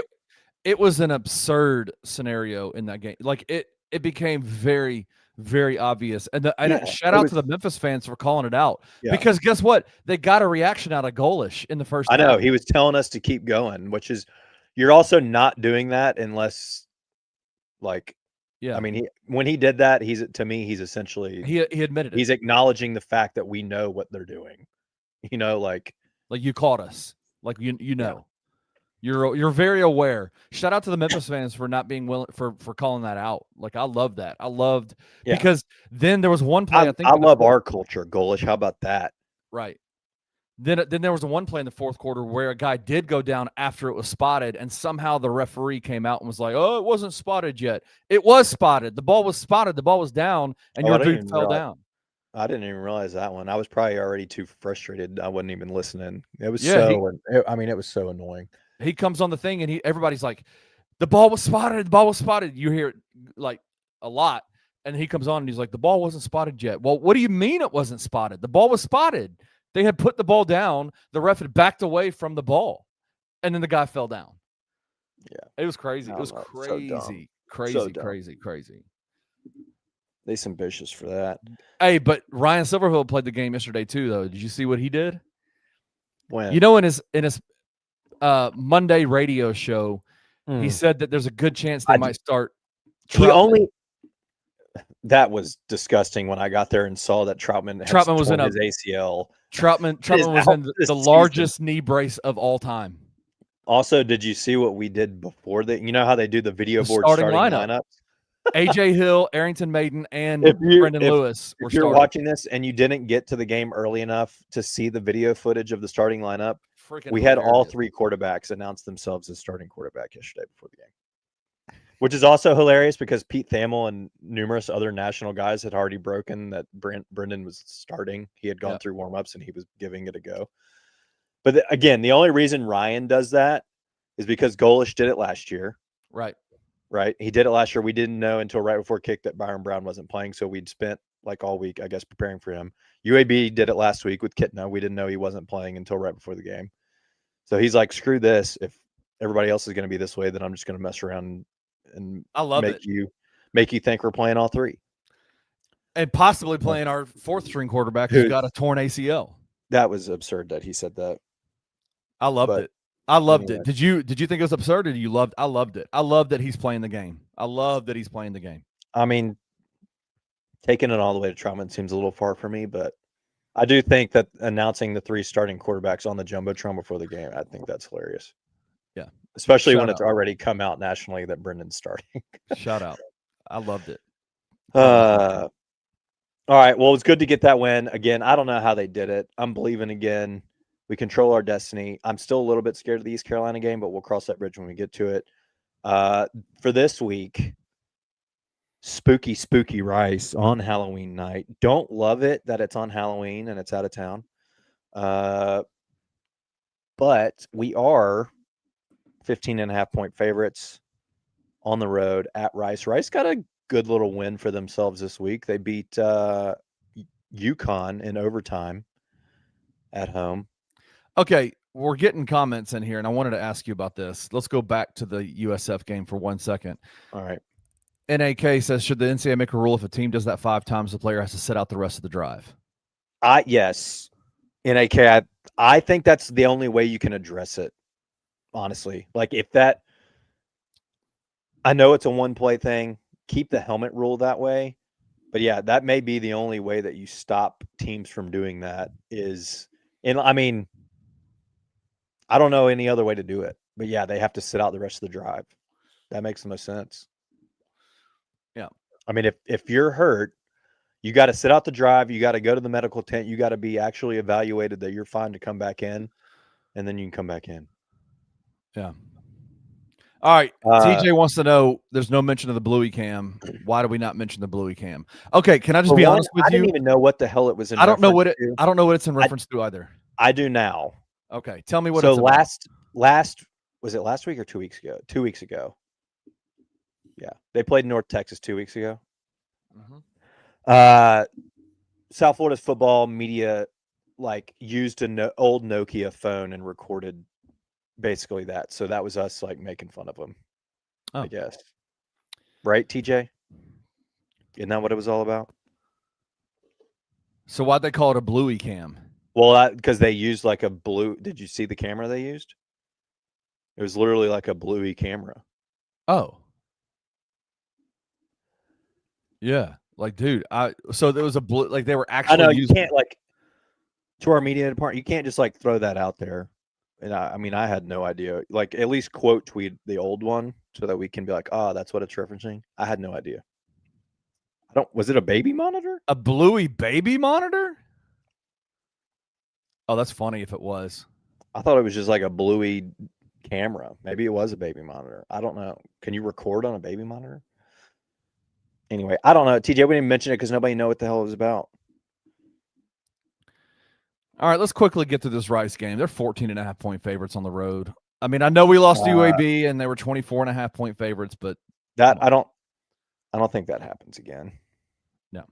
It was an absurd scenario in that game. Like it became very, very obvious. And shout out to the Memphis fans for calling it out. Yeah. Because guess what? They got a reaction out of Golish in the first half. I know. He was telling us to keep going, which is, you're also not doing that unless, like, I mean, when he did that, he's essentially he admitted it. He's acknowledging the fact that we know what they're doing. You know, like you caught us. Like you know. You're very aware. Shout out to the Memphis fans for not being willing for calling that out. Like, I love that. I loved because then there was one play. I love our culture, Golish. How about that? Right. Then there was one play in the fourth quarter where a guy did go down after it was spotted, and somehow the referee came out and was like, "Oh, it wasn't spotted yet." It was spotted. The ball was spotted. The ball was down, and your dude fell down. I didn't even realize that one. I was probably already too frustrated. I wasn't even listening. It was it was so annoying. He comes on the thing, and everybody's like, "The ball was spotted. The ball was spotted." You hear it like a lot, and he comes on and he's like, "The ball wasn't spotted yet." Well, what do you mean it wasn't spotted? The ball was spotted. They had put the ball down. The ref had backed away from the ball, and then the guy fell down. Yeah. It was crazy. It was So crazy, So crazy. They some vicious for that. Hey, but Ryan Silverfield played the game yesterday too, though. Did you see what he did? When? You know, in his Monday radio show, he said that there's a good chance they might start. That was disgusting when I got there and saw that Troutman was in his ACL. Troutman was in the largest knee brace of all time. Also, did you see what we did before that? You know how they do the video board starting lineups? AJ Hill, Arrington Maiden, and Brendan Lewis were starting. If you're watching this and you didn't get to the game early enough to see the video footage of the starting lineup, we had all three quarterbacks announce themselves as starting quarterback yesterday before the game, which is also hilarious because Pete Thamel and numerous other national guys had already broken that Brendan was starting. He had gone through warmups and he was giving it a go. But again, the only reason Ryan does that is because Golish did it last year. Right. He did it last year. We didn't know until right before kick that Byron Brown wasn't playing. So we'd spent like all week, I guess, preparing for him. UAB did it last week with Kitna. We didn't know he wasn't playing until right before the game. So he's like, screw this. If everybody else is going to be this way, then I'm just going to mess around and make you think we're playing all three. And possibly playing our fourth string quarterback who's got a torn ACL. That was absurd that he said that. I loved it. I loved it. Did you think it was absurd or you loved? I loved it. I love that he's playing the game. I mean, taking it all the way to Troutman seems a little far for me, but I do think that announcing the three starting quarterbacks on the Jumbotron before the game, I think that's hilarious. Yeah. Especially when it's already come out nationally that Brendan's starting. Shout out. I loved it. All right. Well, it's good to get that win. Again, I don't know how they did it. I'm believing again. We control our destiny. I'm still a little bit scared of the East Carolina game, but we'll cross that bridge when we get to it. For this week, spooky Rice on Halloween night. Don't love it that it's on Halloween and it's out of town. But we are 15.5-point favorites on the road at Rice. Rice got a good little win for themselves this week. They beat UConn in overtime at home. Okay, we're getting comments in here, and I wanted to ask you about this. Let's go back to the USF game for 1 second. All right. NAK says, should the NCAA make a rule if a team does that 5 times, the player has to sit out the rest of the drive? Yes. NAK, I think that's the only way you can address it, honestly. Like if that – I know it's a one-play thing. Keep the helmet rule that way. But, yeah, that may be the only way that you stop teams from doing that is – and I mean – I don't know any other way to do it. But, yeah, they have to sit out the rest of the drive. That makes the most sense. Yeah. I mean, if you're hurt, you got to sit out the drive. You got to go to the medical tent. You got to be actually evaluated that you're fine to come back in, and then you can come back in. Yeah. All right. TJ wants to know, there's no mention of the Bluey cam. Why do we not mention the Bluey cam? Okay, can I just be honest with you? I didn't even know what the hell it was in I don't know what it's in reference to either. I do now. Okay, tell me what it's about. last was it last week or 2 weeks ago? 2 weeks ago. Yeah, they played North Texas 2 weeks ago. Mm-hmm. South Florida's football media used an old Nokia phone and recorded basically that. So that was us making fun of them. I guess. Right, TJ? Isn't that what it was all about? So why'd they call it a Bluey cam? Well, because they used a blue. Did you see the camera they used? It was literally like a Bluey camera. Oh. Yeah. Dude, so there was a blue, they were actually I know you can't to our media department, you can't just throw that out there. And I mean, I had no idea. At least quote tweet the old one so that we can be that's what it's referencing. I had no idea. Was it a baby monitor? A Bluey baby monitor? Oh, that's funny if it was. I thought it was just a Bluey camera. Maybe it was a baby monitor. I don't know. Can you record on a baby monitor? Anyway, I don't know. TJ, we didn't mention it because nobody knew what the hell it was about. All right, let's quickly get to this Rice game. They're 14.5-point favorites on the road. I mean, I know we lost to UAB and they were 24.5-point favorites, but that I don't think that happens again. No.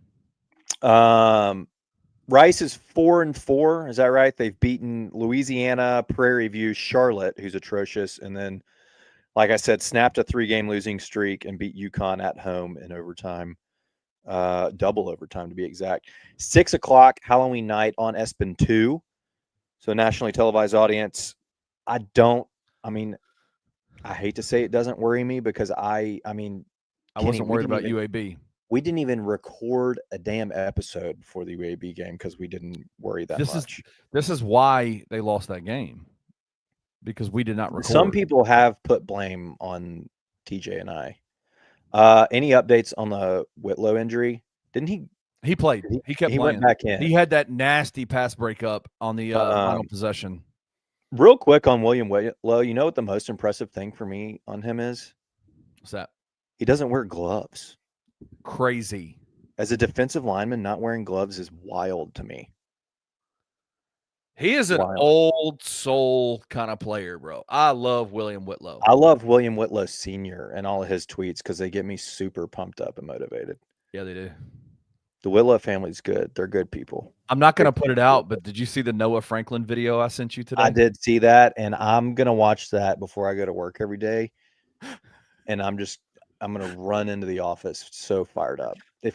Rice is 4-4. Is that right? They've beaten Louisiana, Prairie View, Charlotte, who's atrocious, and then, like I said, snapped a 3-game losing streak and beat UConn at home in overtime, double overtime to be exact. 6 o'clock Halloween night on ESPN 2, so nationally televised audience. I hate to say it doesn't worry me because I Kenny, wasn't worried about UAB. We didn't even record a damn episode before the UAB game because we didn't worry that much. This is why they lost that game, because we did not record. Some people have put blame on TJ and I. Any updates on the Whitlow injury? Didn't he? He played. He kept playing. Went back in. He had that nasty pass breakup on the final possession. Real quick on William Whitlow, you know what the most impressive thing for me on him is? What's that? He doesn't wear gloves. Crazy. As a defensive lineman, not wearing gloves is wild to me. He is an old soul kind of player, bro. I love William Whitlow. I love William Whitlow Sr. and all of his tweets because they get me super pumped up and motivated. Yeah, they do. The Whitlow family's good. They're good people. I'm not going to put it out, but did you see the Noah Franklin video I sent you today? I did see that, and I'm going to watch that before I go to work every day. And I'm going to run into the office so fired up. I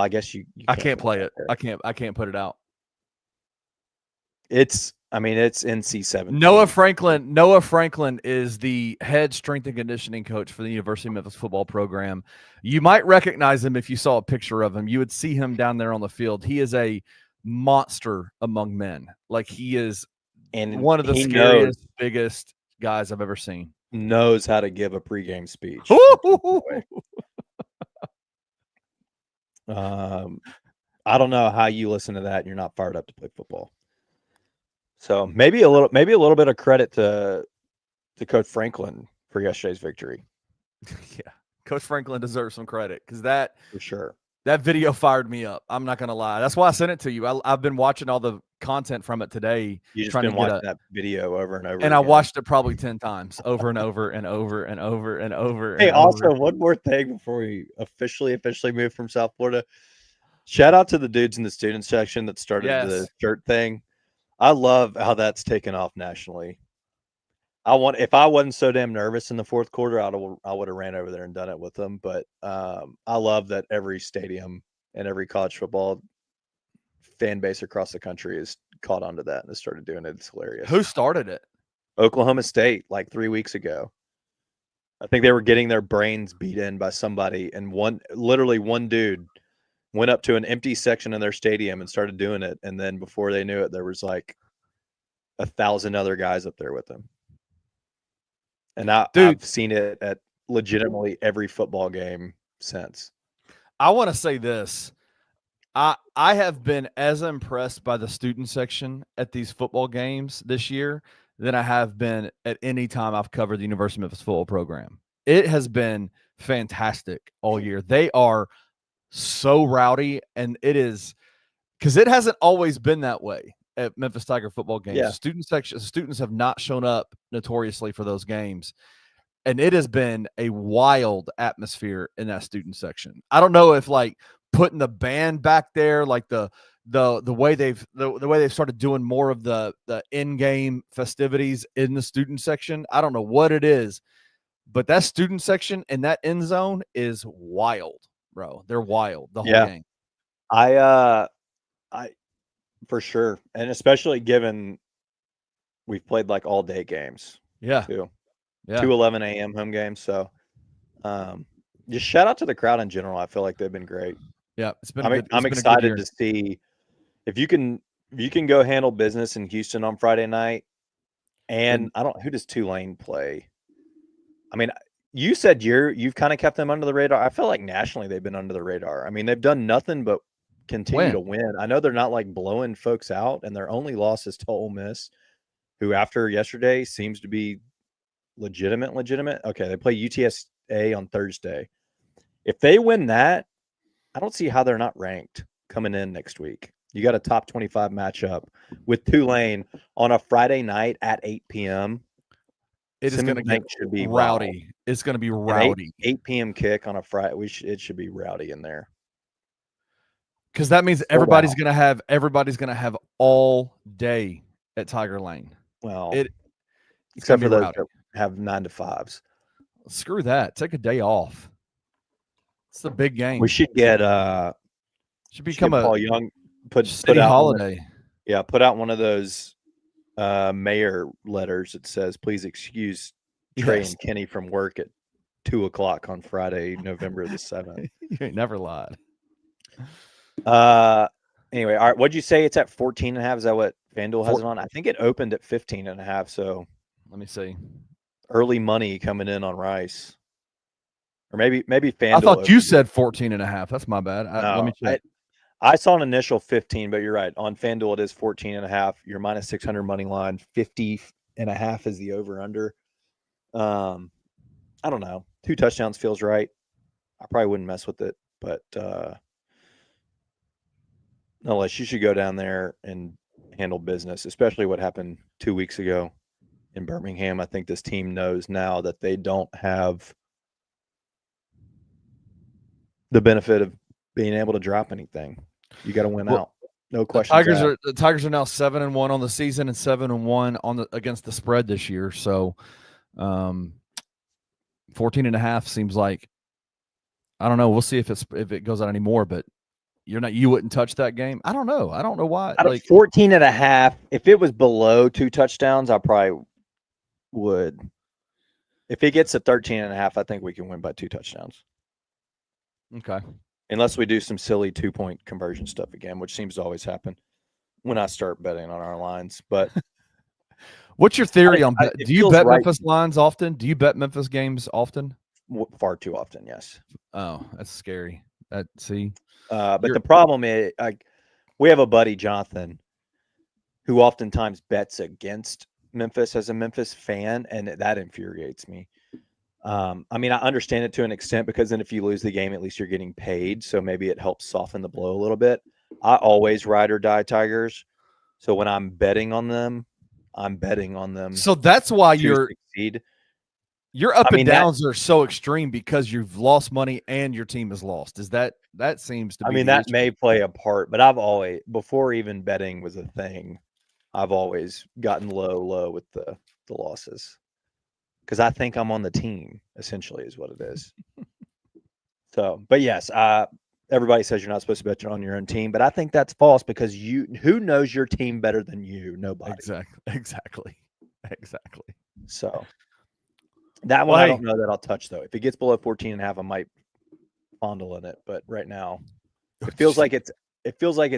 guess you I can't play it. I can't put it out. It's NC-17. Noah Franklin is the head strength and conditioning coach for the University of Memphis football program. You might recognize him if you saw a picture of him. You would see him down there on the field. He is a monster among men. Like, he is one of the scariest, biggest guys I've ever seen. Knows how to give a pregame speech. I don't know how you listen to that and you're not fired up to play football. So maybe a little bit of credit to Coach Franklin for yesterday's victory. Yeah, Coach Franklin deserves some credit because that for sure. That video fired me up. I'm not gonna lie. That's why I sent it to you. I've been watching all the content from it today. You just been watching that video over and over. And I watched it probably 10 times, over and over and over and over and over. Hey, also one more thing before we officially move from South Florida. Shout out to the dudes in the student section that started the shirt thing. I love how that's taken off nationally. If I wasn't so damn nervous in the fourth quarter, I would have ran over there and done it with them. But I love that every stadium and every college football fan base across the country has caught on to that and has started doing it. It's hilarious. Who started it? Oklahoma State, like 3 weeks ago. I think they were getting their brains beat in by somebody, and one dude went up to an empty section in their stadium and started doing it. And then before they knew it, there was like 1,000 other guys up there with them. And I've seen it at legitimately every football game since. I want to say this. I have been as impressed by the student section at these football games this year than I have been at any time I've covered the University of Memphis football program. It has been fantastic all year. They are so rowdy, and it is because it hasn't always been that way at Memphis Tiger football games. Yeah. Students have not shown up notoriously for those games, and it has been a wild atmosphere in that student section. I don't know if like putting the band back there, like the way they've started doing more of the in-game festivities in the student section. I don't know what it is, but that student section in that end zone is wild. Bro, they're wild the whole game. I for sure, and especially given we've played like all day games. Yeah, too. Yeah, 2:11 a.m. home games. So, just shout out to the crowd in general. I feel like they've been great. Yeah, it's been. I'm excited to see if you can go handle business in Houston on Friday night. And who does Tulane play? I mean, you said you've kind of kept them under the radar. I feel like nationally they've been under the radar. I mean, they've done nothing but continue to win. I know they're not like blowing folks out, and their only loss is to Ole Miss, who after yesterday seems to be legitimate. Okay, they play UTSA on Thursday. If they win that, I don't see how they're not ranked coming in next week. You got a top 25 matchup with Tulane on a Friday night at 8 p.m. It is going to get rowdy. Wild. It's going to be rowdy. 8 p.m. kick on a Friday. It should be rowdy in there. Because that means everybody's gonna have all day at Tiger Lane. Well, It's except for those rowdy. that have 9 to 5s. Screw that. Take a day off. It's a big game. We should get should become a Paul Young put city out holiday. put out one of those mayor letters that says, "Please excuse Trey and Kenny from work at 2:00 on Friday, November the 7th." You ain't never lied. Anyway, all right. What'd you say? It's at 14.5. Is that what FanDuel has it on? I think it opened at 15.5. So let me see. Early money coming in on Rice, or maybe FanDuel. I thought you said 14.5. That's my bad. Let me check. I saw an initial 15, but you're right. On FanDuel, it is 14.5. Your minus 600 money line, 50.5 is the over under. I don't know. 2 touchdowns feels right. I probably wouldn't mess with it, but nonetheless, you should go down there and handle business, especially what happened 2 weeks ago in Birmingham. I think this team knows now that they don't have the benefit of being able to drop anything. You got to win out. No question. The Tigers are now 7-1 on the season and 7-1 against the spread this year. So 14.5 seems like, I don't know. We'll see if it goes out anymore, but you wouldn't touch that game. I don't know. I don't know why. 14.5. If it was below 2 touchdowns, I probably would. If it gets to 13.5, I think we can win by 2 touchdowns. Okay. Unless we do some silly 2-point conversion stuff again, which seems to always happen when I start betting on our lines. But what's your theory on bet? Do you bet right. Memphis lines often? Do you bet Memphis games often? Far too often, yes. Oh, that's scary. But the problem is, we have a buddy, Jonathan, who oftentimes bets against Memphis as a Memphis fan, and that infuriates me. I mean, I understand it to an extent, because then if you lose the game, at least you're getting paid. So maybe it helps soften the blow a little bit. I always ride or die Tigers. So when I'm betting on them, I'm betting on them. So that's why your succeed. Your up and downs are so extreme, because you've lost money and your team has lost. Is that seems to be? I mean, that may play a part, but I've always, before even betting was a thing, I've always gotten low with the losses. Because I think I'm on the team, essentially, is what it is. So, but yes, everybody says you're not supposed to bet on your own team, but I think that's false, because who knows your team better than you? Nobody. Exactly. So that one I don't know that I'll touch, though. If it gets below 14.5, I might fondle in it. But right now, it feels like it's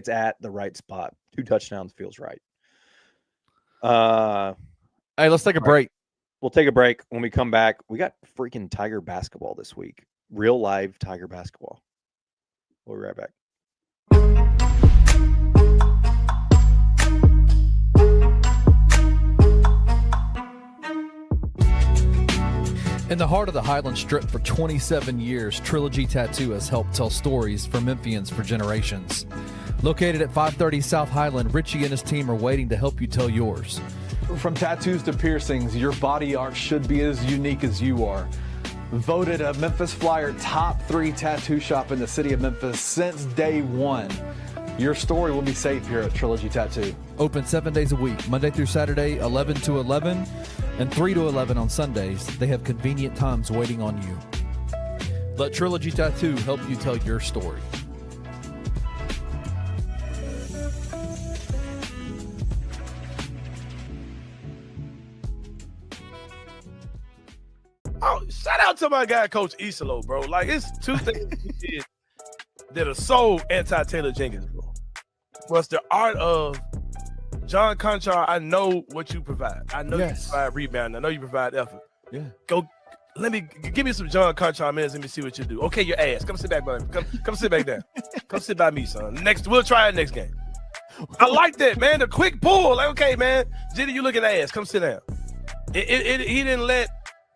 at the right spot. 2 touchdowns feels right. Hey, let's take a break. We'll take a break. When we come back, we got freaking Tiger basketball this week. Real live Tiger basketball. We'll be right back. In the heart of the Highland Strip for 27 years, Trilogy Tattoo has helped tell stories for Memphians for generations. Located at 530 South Highland, Richie and his team are waiting to help you tell yours. From tattoos to piercings, your body art should be as unique as you are. Voted a Memphis Flyer top 3 tattoo shop in the city of Memphis since day one. Your story will be safe here at Trilogy Tattoo. Open 7 days a week, Monday through Saturday, 11 to 11, and 3 to 11 on Sundays. They have convenient times waiting on you. Let Trilogy Tattoo help you tell your story. Oh, shout out to my guy, Coach Isolo, bro. Like, it's 2 things he did that are so anti-Taylor Jenkins, bro. Was the art of John Conchar. I know what you provide. I know you provide rebound. I know you provide effort. Yeah. Go, give me some John Conchar minutes. Let me see what you do. Okay, your ass. Come sit back, buddy. Come sit back down. Come sit by me, son. We'll try it next game. I like that, man. The quick pull. Like, okay, man. Jitty, you looking ass. Come sit down. He didn't let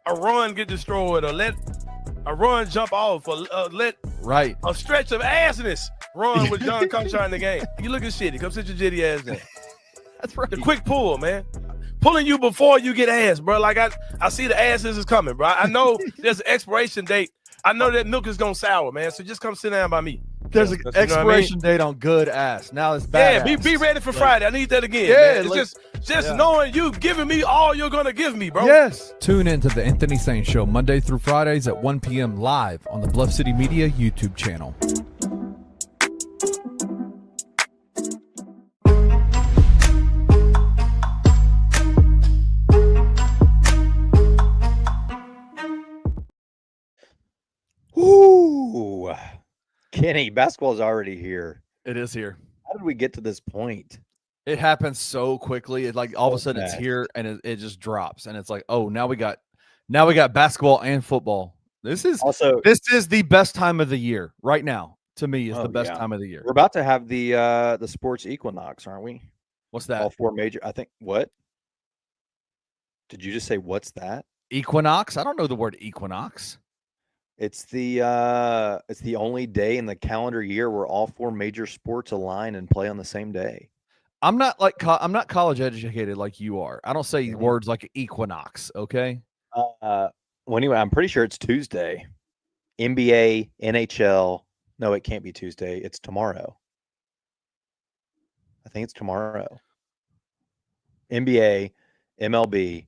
a run get destroyed, or let a run jump off, or let a stretch of assness run with John Conchar in the game. You looking shitty. Come sit your jitty ass down. That's right. The quick pull, man. Pulling you before you get ass, bro. Like, I see the asses is coming, bro. I know there's an expiration date. I know that milk is going to sour, man. So just come sit down by me. There's an You know what I mean? expiration date on good ass. Now it's bad. Yeah, be ready for Friday. I need that again. Yeah, man. It's just knowing you giving me all you're gonna give me, bro. Yes. Tune in to the Anthony Sain Show Monday through Fridays at 1 p.m. live on the Bluff City Media YouTube channel. Ooh, Kenny, basketball's already here. It is here. How did we get to this point? It happens so quickly. It like all of a sudden it's fast. here and it just drops. And it's like, oh, now we got basketball and football. This is Also, the best time of the year right now. To me, is Oh, the best yeah. time of the year. we're about to have the sports equinox, aren't we? What's All that? 4 major. I think. What? Did you just say what's that? Equinox? I don't know the word equinox. It's the only day in the calendar year where all 4 major sports align and play on the same day. I'm not like I'm not college educated like you are. I don't say Mhm. words like equinox. Okay. Well, anyway, I'm pretty sure it's Tuesday. NBA, NHL. No, it can't be Tuesday. It's tomorrow. I think it's tomorrow. NBA, MLB,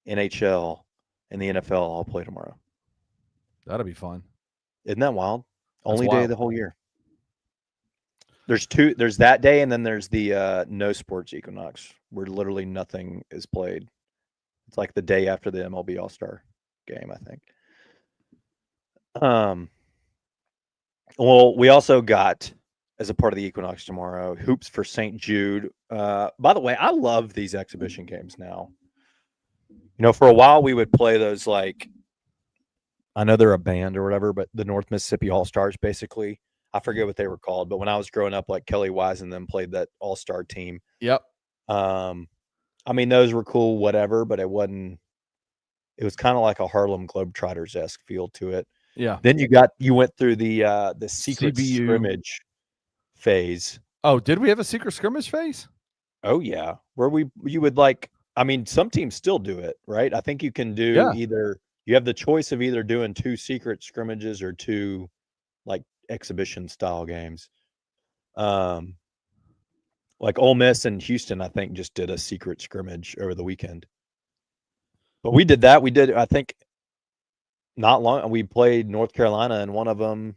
NHL, and the NFL all play tomorrow. That'll be fun. Isn't that wild? That's Only day wild. of the whole year. There's two. There's that day, and then there's the no sports equinox, where literally nothing is played. It's like the day after the MLB All-Star game, I think. Well, we also got, as a part of the equinox tomorrow, hoops for St. Jude. By the way, I love these exhibition games now. You know, for a while we would play those, like, I know they're a band or whatever, but the North Mississippi All-Stars, basically. I forget what they were called, but when I was growing up, like, Kelly Wise and them played that All-Star team. Yep. I mean, those were cool, whatever, but it was kind of like a Harlem Globetrotters-esque feel to it. Yeah. Then you went through the secret CBU. scrimmage phase. Oh, did we have a secret scrimmage phase? Oh yeah, where you would, like, I mean, some teams still do it, right? I think you can do either. You have the choice of either doing 2 secret scrimmages or 2 like exhibition style games. Like Ole Miss and Houston, I think, just did a secret scrimmage over the weekend. But we did that. We did, I think, not long. We played North Carolina in one of them,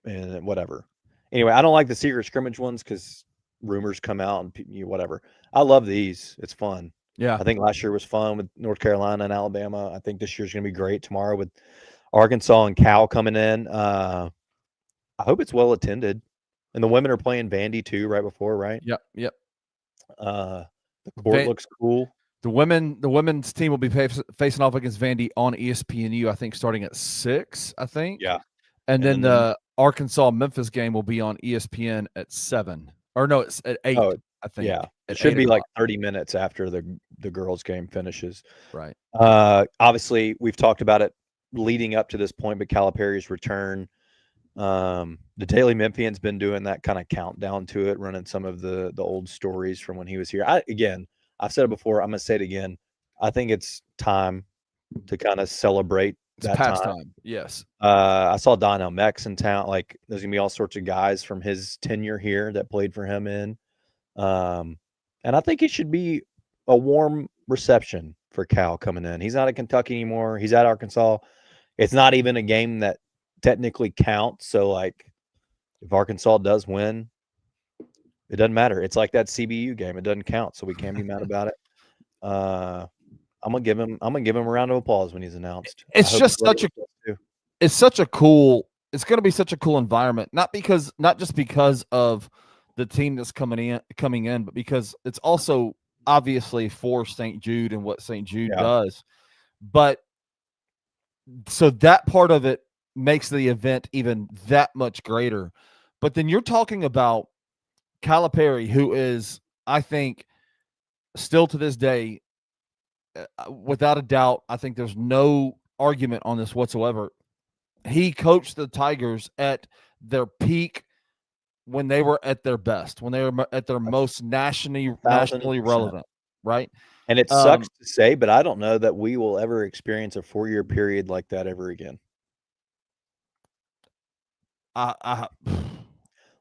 and whatever. Anyway, I don't like the secret scrimmage ones because rumors come out and whatever. I love these. It's fun. Yeah. I think last year was fun with North Carolina and Alabama. I think this year's going to be great tomorrow with Arkansas and Cal coming in. I hope it's well attended. And the women are playing Vandy too right before, right? Yep. The court looks cool. The women's team will be facing off against Vandy on ESPNU, I think, starting at 6, I think. Yeah. And then the Arkansas-Memphis game will be on ESPN at 7. Or no, it's at 8, I think. Yeah. It should be like 30 minutes after the girls' game finishes. Right. Obviously, we've talked about it leading up to this point, but Calipari's return. The Daily Memphian's been doing that kind of countdown to it, running some of the old stories from when he was here. I've said it before. I'm going to say it again. I think it's time to kind of celebrate that time. Yes. I saw Donnell Mex in town. Like, there's going to be all sorts of guys from his tenure here that played for him in. And I think it should be a warm reception for Cal coming in. He's not at Kentucky anymore. He's at Arkansas. It's not even a game that technically counts. So, like, if Arkansas does win, it doesn't matter. It's like that CBU game. It doesn't count, so we can't be mad about it. I'm gonna give him a round of applause when he's announced. It's going to be such a cool environment. Not just because of the team that's coming in, but because it's also obviously for St. Jude and what St. Jude does. But so that part of it makes the event even that much greater. But then you're talking about Calipari, who is, I think, still to this day, without a doubt, I think there's no argument on this whatsoever. He coached the Tigers at their peak when they were at their best, when they were at their most nationally relevant, right? And it sucks to say, but I don't know that we will ever experience a 4-year period like that ever again.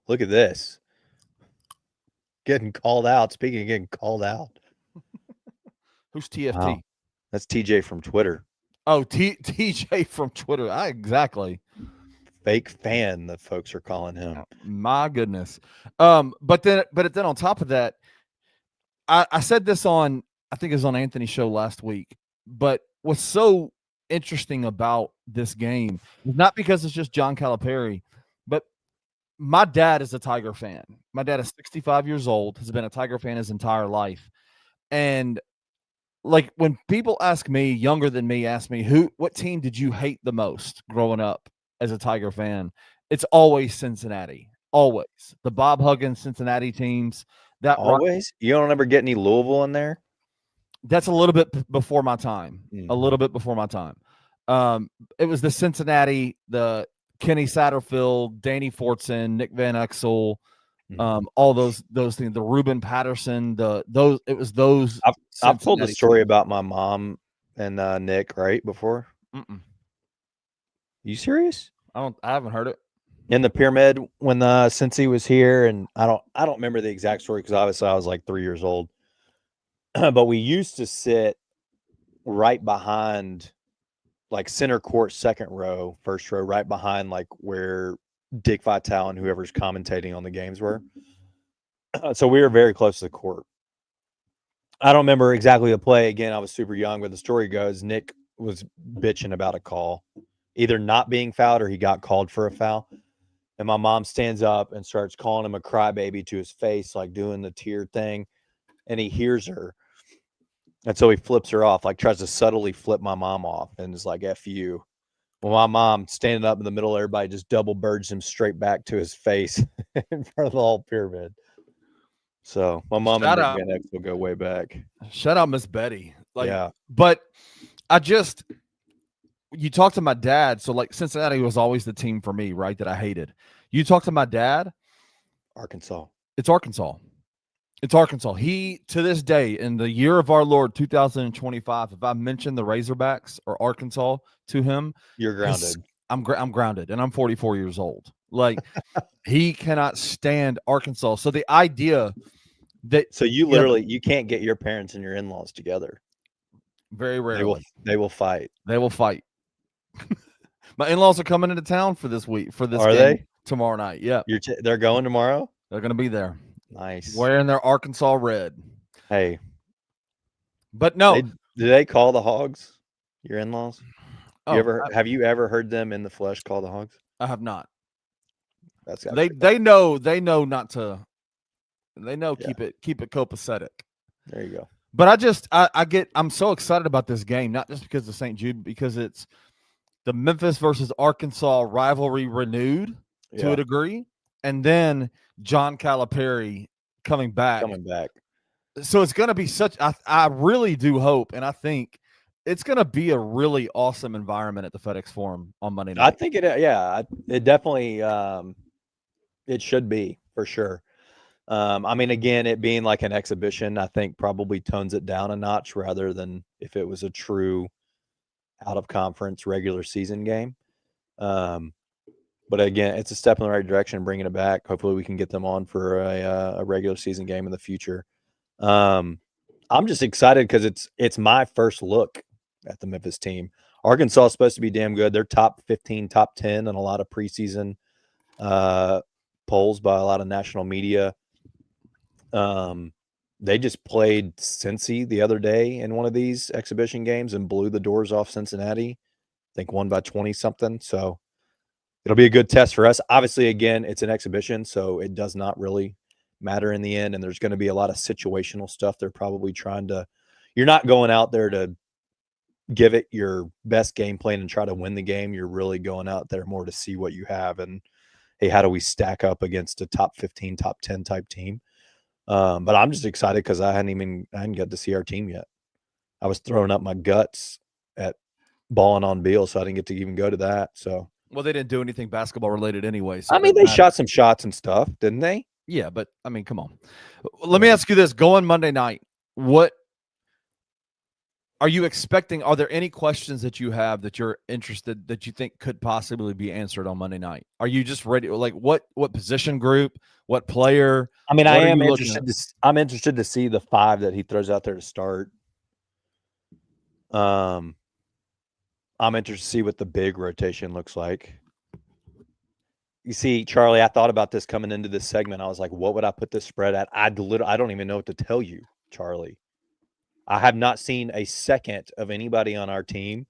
Look at this. Getting called out. Speaking of getting called out. Who's TFT? Wow. That's TJ from Twitter. Oh, TJ from Twitter. Exactly. Fake fan, the folks are calling him. My goodness. But then on top of that, I said this on, I think it was on Anthony's show last week, but what's so interesting about this game is not because it's just John Calipari, but my dad is a Tiger fan. My dad is 65 years old, has been a Tiger fan his entire life. And like when people ask me, younger than me, ask me, what team did you hate the most growing up as a Tiger fan? It's always Cincinnati. Always. The Bob Huggins Cincinnati teams. That always? You don't ever get any Louisville in there? That's a little bit before my time. Mm-hmm. A little bit before my time. It was the Cincinnati, the Kenny Satterfield, Danny Fortson, Nick Van Exel, all those things. The Ruben Patterson, it was those. I've told the story about my mom and Nick right before. Mm-mm. You serious? I haven't heard it. In the pyramid when since he was here, and I don't remember the exact story because obviously I was like 3 years old. But we used to sit right behind, like center court, second row, first row, right behind like where Dick Vitale and whoever's commentating on the games were. So we were very close to the court. I don't remember exactly the play. Again, I was super young, but the story goes Nick was bitching about a call, either not being fouled or he got called for a foul. And my mom stands up and starts calling him a crybaby to his face, like doing the tear thing. And he hears her. And so he flips her off, like tries to subtly flip my mom off and is like, F you. Well, my mom standing up in the middle of everybody just double birds him straight back to his face in front of the whole pyramid. So my mom and Nick Van Exel will go way back. Shout out Miss Betty. Yeah. But you talk to my dad. So like Cincinnati was always the team for me, right? That I hated. You talk to my dad. Arkansas. It's Arkansas. It's Arkansas. He, to this day, in the year of our Lord, 2025, if I mention the Razorbacks or Arkansas to him, you're grounded. I'm grounded, and I'm 44 years old. Like, he cannot stand Arkansas. So the idea that... So you literally, you can't get your parents and your in-laws together. Very rarely. They will fight. They will fight. My in-laws are coming into town for this week. For this Are game they? Tomorrow night. Yeah. They're going tomorrow? They're going to be there. Nice. Wearing their Arkansas red. Hey. But no. Do they call the Hogs your in-laws? Have you ever heard them in the flesh call the Hogs? I have not. That's they know not to. They know keep it copacetic. There you go. But I'm so excited about this game, not just because of St. Jude, because it's the Memphis versus Arkansas rivalry renewed to a degree, and then John Calipari coming back. So it's going to be I really do hope, and I think it's going to be a really awesome environment at the FedEx Forum on Monday night. I think it definitely it should be for sure. I mean, again, it being like an exhibition, I think probably tones it down a notch rather than if it was a true out of conference regular season game. But again, it's a step in the right direction, bringing it back. Hopefully we can get them on for a regular season game in the future. I'm just excited because it's my first look at the Memphis team. Arkansas is supposed to be damn good. They're top 15, top 10 in a lot of preseason polls by a lot of national media. They just played Cincy the other day in one of these exhibition games and blew the doors off Cincinnati. I think won by 20 something. So it'll be a good test for us. Obviously, again, it's an exhibition, so it does not really matter in the end. And there's going to be a lot of situational stuff. They're probably you're not going out there to give it your best game plan and try to win the game. You're really going out there more to see what you have. And hey, how do we stack up against a top 15, top 10 type team? But I'm just excited because I hadn't got to see our team yet. I was throwing up my guts at balling on Beal, so I didn't get to even go to that. So, well, they didn't do anything basketball related anyway. So I mean, they shot some shots and stuff, didn't they? Yeah, but I mean, come on. Let me ask you this: going Monday night, what Are you expecting? Are there any questions that you have that you're interested that you think could possibly be answered on Monday night? Are you just ready? Like what position group? What player? I mean, What I are am you looking interested. at? I'm interested to see the 5 that he throws out there to start. I'm interested to see what the big rotation looks like. You see, Charlie, I thought about this coming into this segment. I was like, what would I put this spread at? I don't even know what to tell you, Charlie. I have not seen a second of anybody on our team.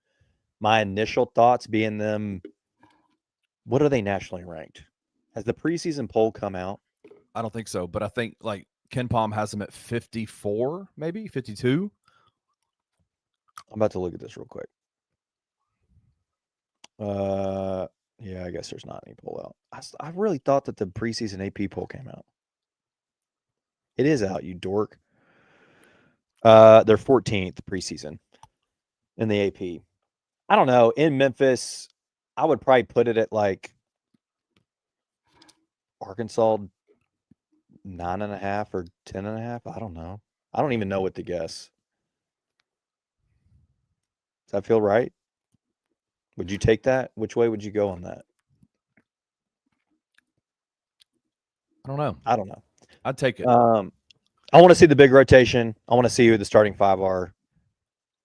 My initial thoughts being them, what are they nationally ranked? Has the preseason poll come out? I don't think so, but I think like Ken Palm has them at 54, maybe 52. I'm about to look at this real quick. Yeah, I guess there's not any poll out. I really thought that the preseason AP poll came out. It is out, you dork. They're 14th preseason in the AP. I don't know. In Memphis, I would probably put it at like Arkansas 9.5 or 10.5. I don't know. I don't even know what to guess. Does that feel right? Would you take that? Which way would you go on that? I don't know. I don't know. I'd take it. I want to see the big rotation. I want to see who the starting 5 are.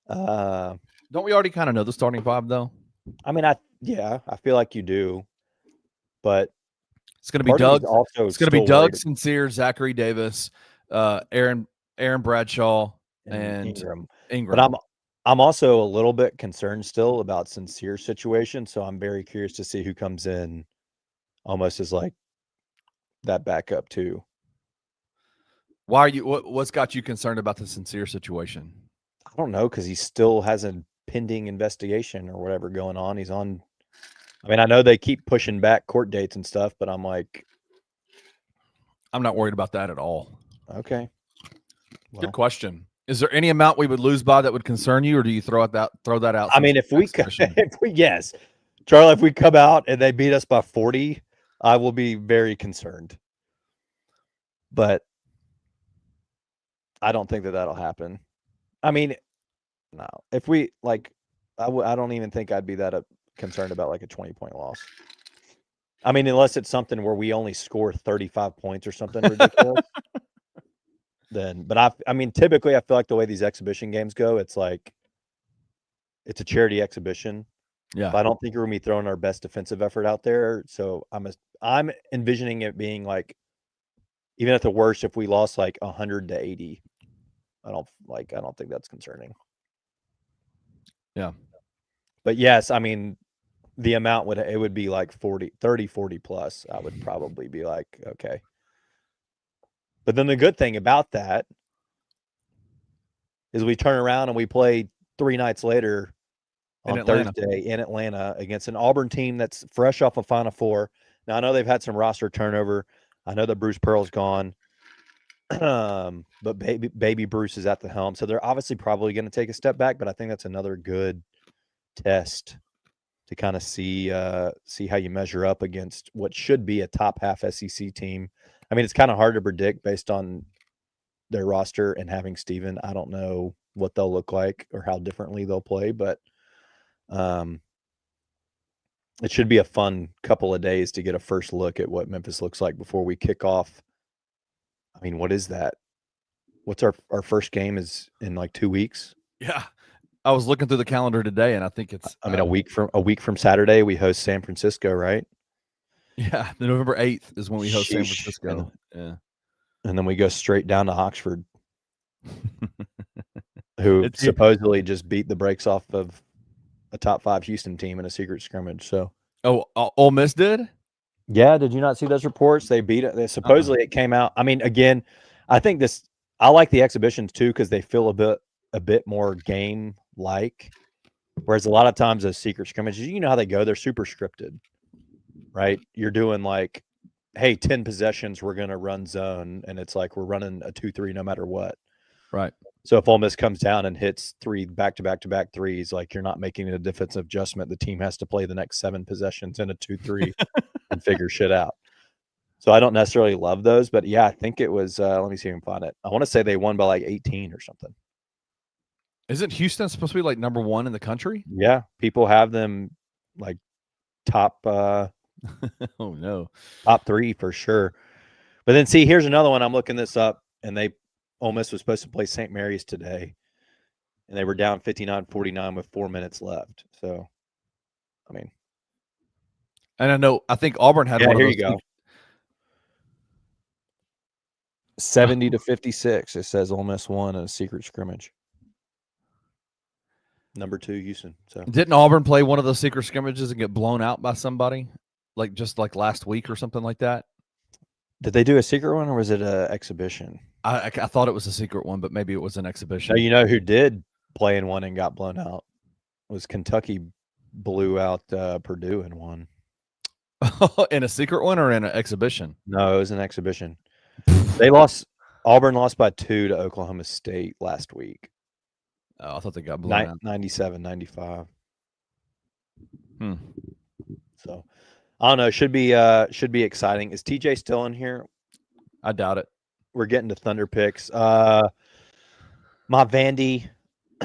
Don't we already kind of know the starting 5 though? I mean, I feel like you do, but It's going to be Doug. Also, it's going to be Doug Sincere, Zachary Davis, Aaron Bradshaw, and Ingram. But I'm also a little bit concerned still about Sincere's situation, so I'm very curious to see who comes in almost as like that backup too. Why are you? What's got you concerned about the Sincere situation? I don't know, because he still has a pending investigation or whatever going on. He's on. I mean, I know they keep pushing back court dates and stuff, but I'm like, I'm not worried about that at all. Okay. Well, good question. Is there any amount we would lose by that would concern you, or do you throw that out? I mean, yes, Charlie, if we come out and they beat us by 40, I will be very concerned. But I don't think that'll happen. I mean, no. If we like, I don't even think I'd be that concerned about like a 20-point loss. I mean, unless it's something where we only score 35 points or something ridiculous. Then, but I mean, typically I feel like the way these exhibition games go, it's like it's a charity exhibition. Yeah. But I don't think we're gonna be throwing our best defensive effort out there. So I'm envisioning it being like, even at the worst, if we lost like 100-80, I don't think that's concerning. Yeah. But yes, I mean, the amount would be like 40 plus. I would probably be like, okay. But then the good thing about that is we turn around and we play 3 nights later on Thursday in Atlanta against an Auburn team that's fresh off a Final Four. Now, I know they've had some roster turnover. I know that Bruce Pearl's gone. But baby Bruce is at the helm. So they're obviously probably going to take a step back, but I think that's another good test to kind of see how you measure up against what should be a top half SEC team. I mean, it's kind of hard to predict based on their roster and having Steven. I don't know what they'll look like or how differently they'll play, but it should be a fun couple of days to get a first look at what Memphis looks like before we kick off. I mean, what is that? What's our first game is in like 2 weeks? Yeah. I was looking through the calendar today, and I think it's a week from Saturday we host San Francisco, right? Yeah, the November 8th is when we host San Francisco. And then we go straight down to Oxford, who supposedly just beat the brakes off of a top 5 Houston team in a secret scrimmage. So, Ole Miss did? Yeah, did you not see those reports? They beat it. Supposedly it came out. I mean, again, I think I like the exhibitions too because they feel a bit more game like. Whereas a lot of times those secret scrimmages, you know how they go, they're super scripted, right? You're doing like, hey, 10 possessions, we're going to run zone, and it's like we're running a 2-3 no matter what. Right. So if Ole Miss comes down and hits 3 back-to-back threes, like you're not making a defensive adjustment. The team has to play the next 7 possessions in a 2-3 and figure shit out. So I don't necessarily love those, but yeah, I think it was, let me see if I can find it. I want to say they won by like 18 or something. Isn't Houston supposed to be like number 1 in the country? Yeah, people have them like top Oh no. top 3 for sure. But then see, here's another one. I'm looking this up, and Ole Miss was supposed to play St. Mary's today, and they were down 59-49 with 4 minutes left. So, I mean, And I think Auburn had yeah, one of here those. you go. 70-56. It says Ole Miss won in a secret scrimmage. Number 2, Houston. So Didn't Auburn play one of those secret scrimmages and get blown out by somebody, like just like last week or something like that? did they do a secret one, or was it an exhibition? I thought it was a secret one, but maybe it was an exhibition. No, you know who did play in one and got blown out? It was Kentucky blew out Purdue in one. In a secret one or in an exhibition? No, it was an exhibition. They lost. Auburn lost by 2 to Oklahoma State last week. Oh, I thought they got blown out. 97-95. Hmm. So I don't know. Should be exciting. Is TJ still in here? I doubt it. We're getting to Thunder picks. My Vandy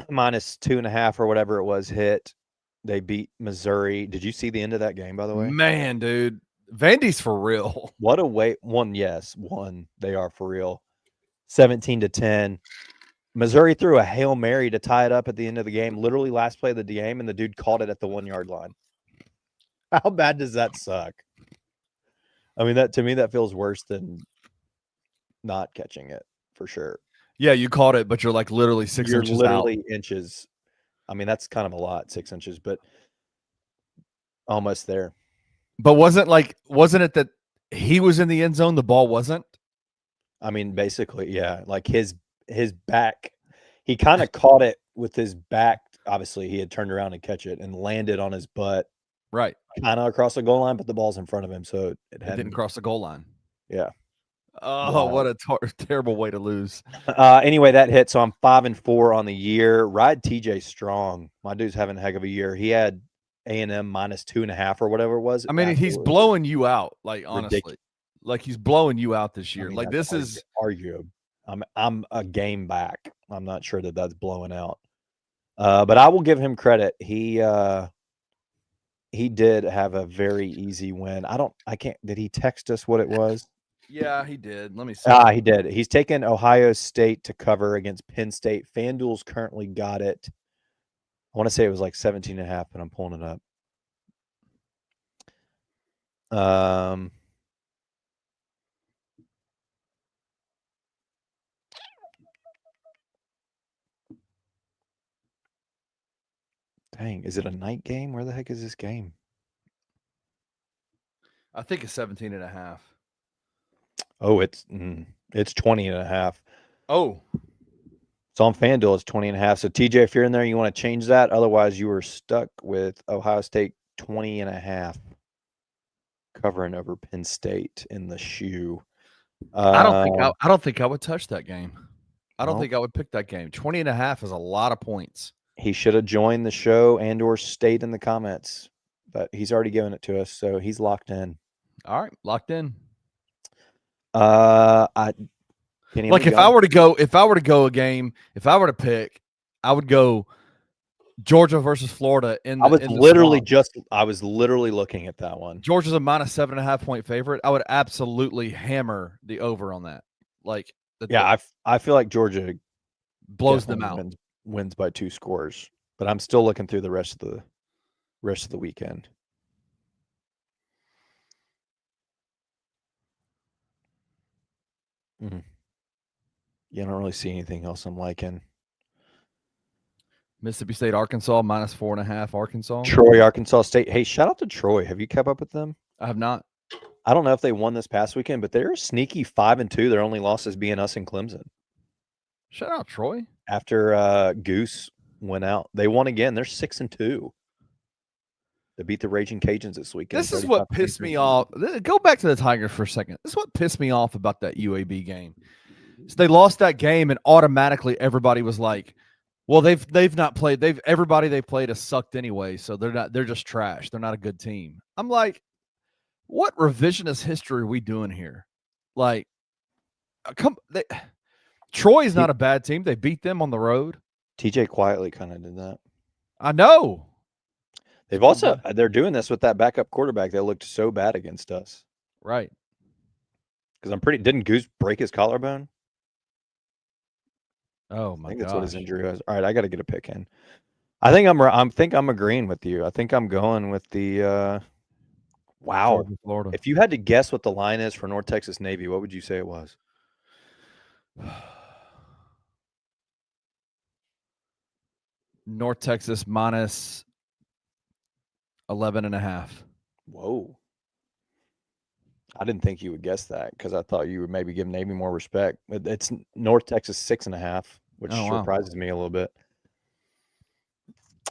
minus 2.5 or whatever it was hit. They beat Missouri. Did you see the end of that game, by the way? Man, dude. Vandy's for real. What a way. One. They are for real. 17-10. Missouri threw a Hail Mary to tie it up at the end of the game. Literally last play of the game, and the dude caught it at the 1-yard line. How bad does that suck? I mean, that to me, that feels worse than not catching it for sure. Yeah, you caught it, but you're like literally 6 You're inches literally out. inches. I mean, that's kind of a lot, 6 inches, but almost there. But wasn't it that he was in the end zone, the ball wasn't? I mean, basically, yeah. Like his back, he kind of caught it with his back. Obviously, he had turned around to catch it and landed on his butt, Right. kind of across the goal line, but the ball's in front of him, so it Didn't cross the goal line. Yeah. Oh, Wow. what a terrible way to lose. Anyway, that hit. So I'm 5-4 on the year. Ride TJ Strong. My dude's having a heck of a year. He had A&M minus 2.5 or whatever it was. I mean, he's blowing you out. Like honestly, ridiculous. like he's blowing you out this year. I mean, like this is arguable. I'm a game back. I'm not sure that that's blowing out. But I will give him credit. He did have a very easy win. Did he text us what it was? Yeah, he did. Let me see. He did. He's taken Ohio State to cover against Penn State. FanDuel's currently got it. I want to say it was like 17.5, but I'm pulling it up. Dang, is it a night game? Where the heck is this game? I think it's 17.5. Oh, it's 20.5. Oh, It's on FanDuel. It's 20.5. So TJ, if you're in there, you want to change that. Otherwise, you were stuck with Ohio State 20.5 covering over Penn State in the shoe. I don't think I would touch that game. I don't Well, think I would pick that game. 20.5 is a lot of points. he should have joined the show and/or stayed in the comments, but he's already given it to us, so he's locked in. All right, locked in. Kenny, Like if I were to go a game, if I were to pick, I would go Georgia versus Florida I was literally looking at that one. Georgia's a minus 7.5 point favorite. I would absolutely hammer the over on that. Like, I feel like Georgia blows them out. Wins by 2 scores, but I'm still looking through the rest of the weekend. Yeah, I don't really see anything else I'm liking. Mississippi State, Arkansas, minus 4.5. Arkansas. Troy, Arkansas State. Hey, shout out to Troy. Have you kept up with them? I have not. I don't know if they won this past weekend, but they're sneaky 5-2. Their only losses being us and Clemson. Shout out Troy. After Goose went out, they won again. They're 6-2. They beat the Raging Cajuns this weekend. This is what pissed me off. Go back to the Tigers for a second. This is what pissed me off about that UAB game. So they lost that game, and automatically everybody was like, "Well, they've not played. Everybody they played has sucked anyway, so they're just trash. They're not a good team." I'm like, what revisionist history are we doing here? Like, Troy's not a bad team. They beat them on the road. TJ quietly kind of did that. I know. They've also they're doing this with that backup quarterback that looked so bad against us. Right. Because didn't Goose break his collarbone? Oh my I think gosh. that's what his injury was. All right, I got to get a pick in. I think I'm agreeing with you. I think I'm going with the wow. Georgia, Florida. If you had to guess what the line is for North Texas Navy, what would you say it was? North Texas minus 11.5. Whoa. I didn't think you would guess that because I thought you would maybe give Navy more respect. It's North Texas 6.5, which surprises me a little bit.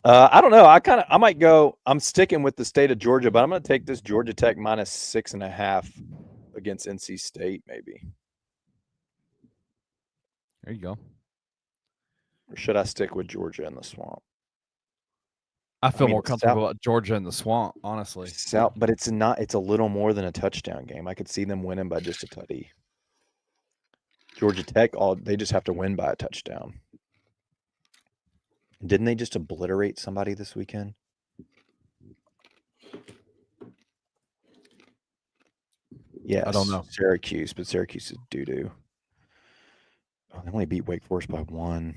I don't know. I might go. I'm sticking with the state of Georgia, but I'm going to take this Georgia Tech minus 6.5 against NC State, maybe. There you go. Or should I stick with Georgia in the swamp? I feel more comfortable about Georgia in the swamp, honestly. But it's not. It's a little more than a touchdown game. I could see them winning by just a tutty. Georgia Tech, they just have to win by a touchdown. Didn't they just obliterate somebody this weekend? Yes. I don't know. Syracuse, but Syracuse is doo-doo. Oh, they only beat Wake Forest by 1.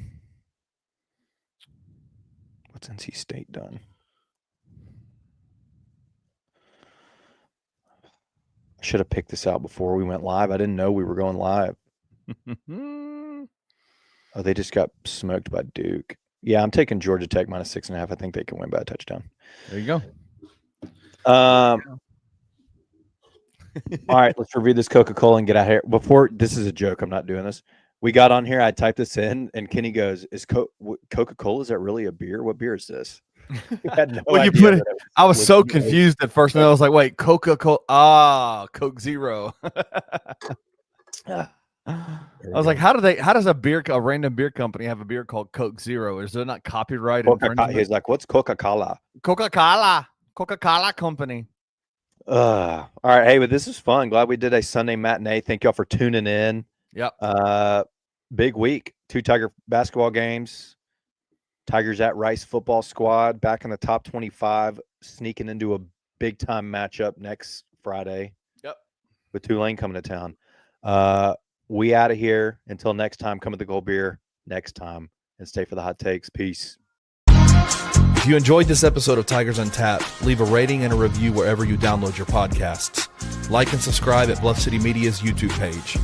What's NC State done? I should have picked this out before we went live. I didn't know we were going live. Oh, they just got smoked by Duke. Yeah, I'm taking Georgia Tech minus 6.5. I think they can win by a touchdown. There you go. All right, let's review this Coca-Cola and get out of here. This is a joke. I'm not doing this. We got on here. I typed this in, and Kenny goes, "Is Coca-Cola? Is that really a beer? What beer is this?" Had no idea I was so confused at first, and I was like, "Wait, Coca-Cola? Coke Zero." I was like, how does a random beer company have a beer called Coke Zero? Is there not copyright? He's like, what's Coca-Cola? Coca-Cola company. All right. Hey, but this is fun. Glad we did a Sunday matinee. Thank y'all for tuning in. Yep. Big week. 2 Tiger basketball games. Tigers at Rice football squad back in the top 25, sneaking into a big time matchup next Friday. Yep. With Tulane coming to town. We out of here. Until next time, come with the gold beer next time and stay for the hot takes. Peace. If you enjoyed this episode of Tigers Untapped, leave a rating and a review wherever you download your podcasts. Like and subscribe at Bluff City Media's YouTube page.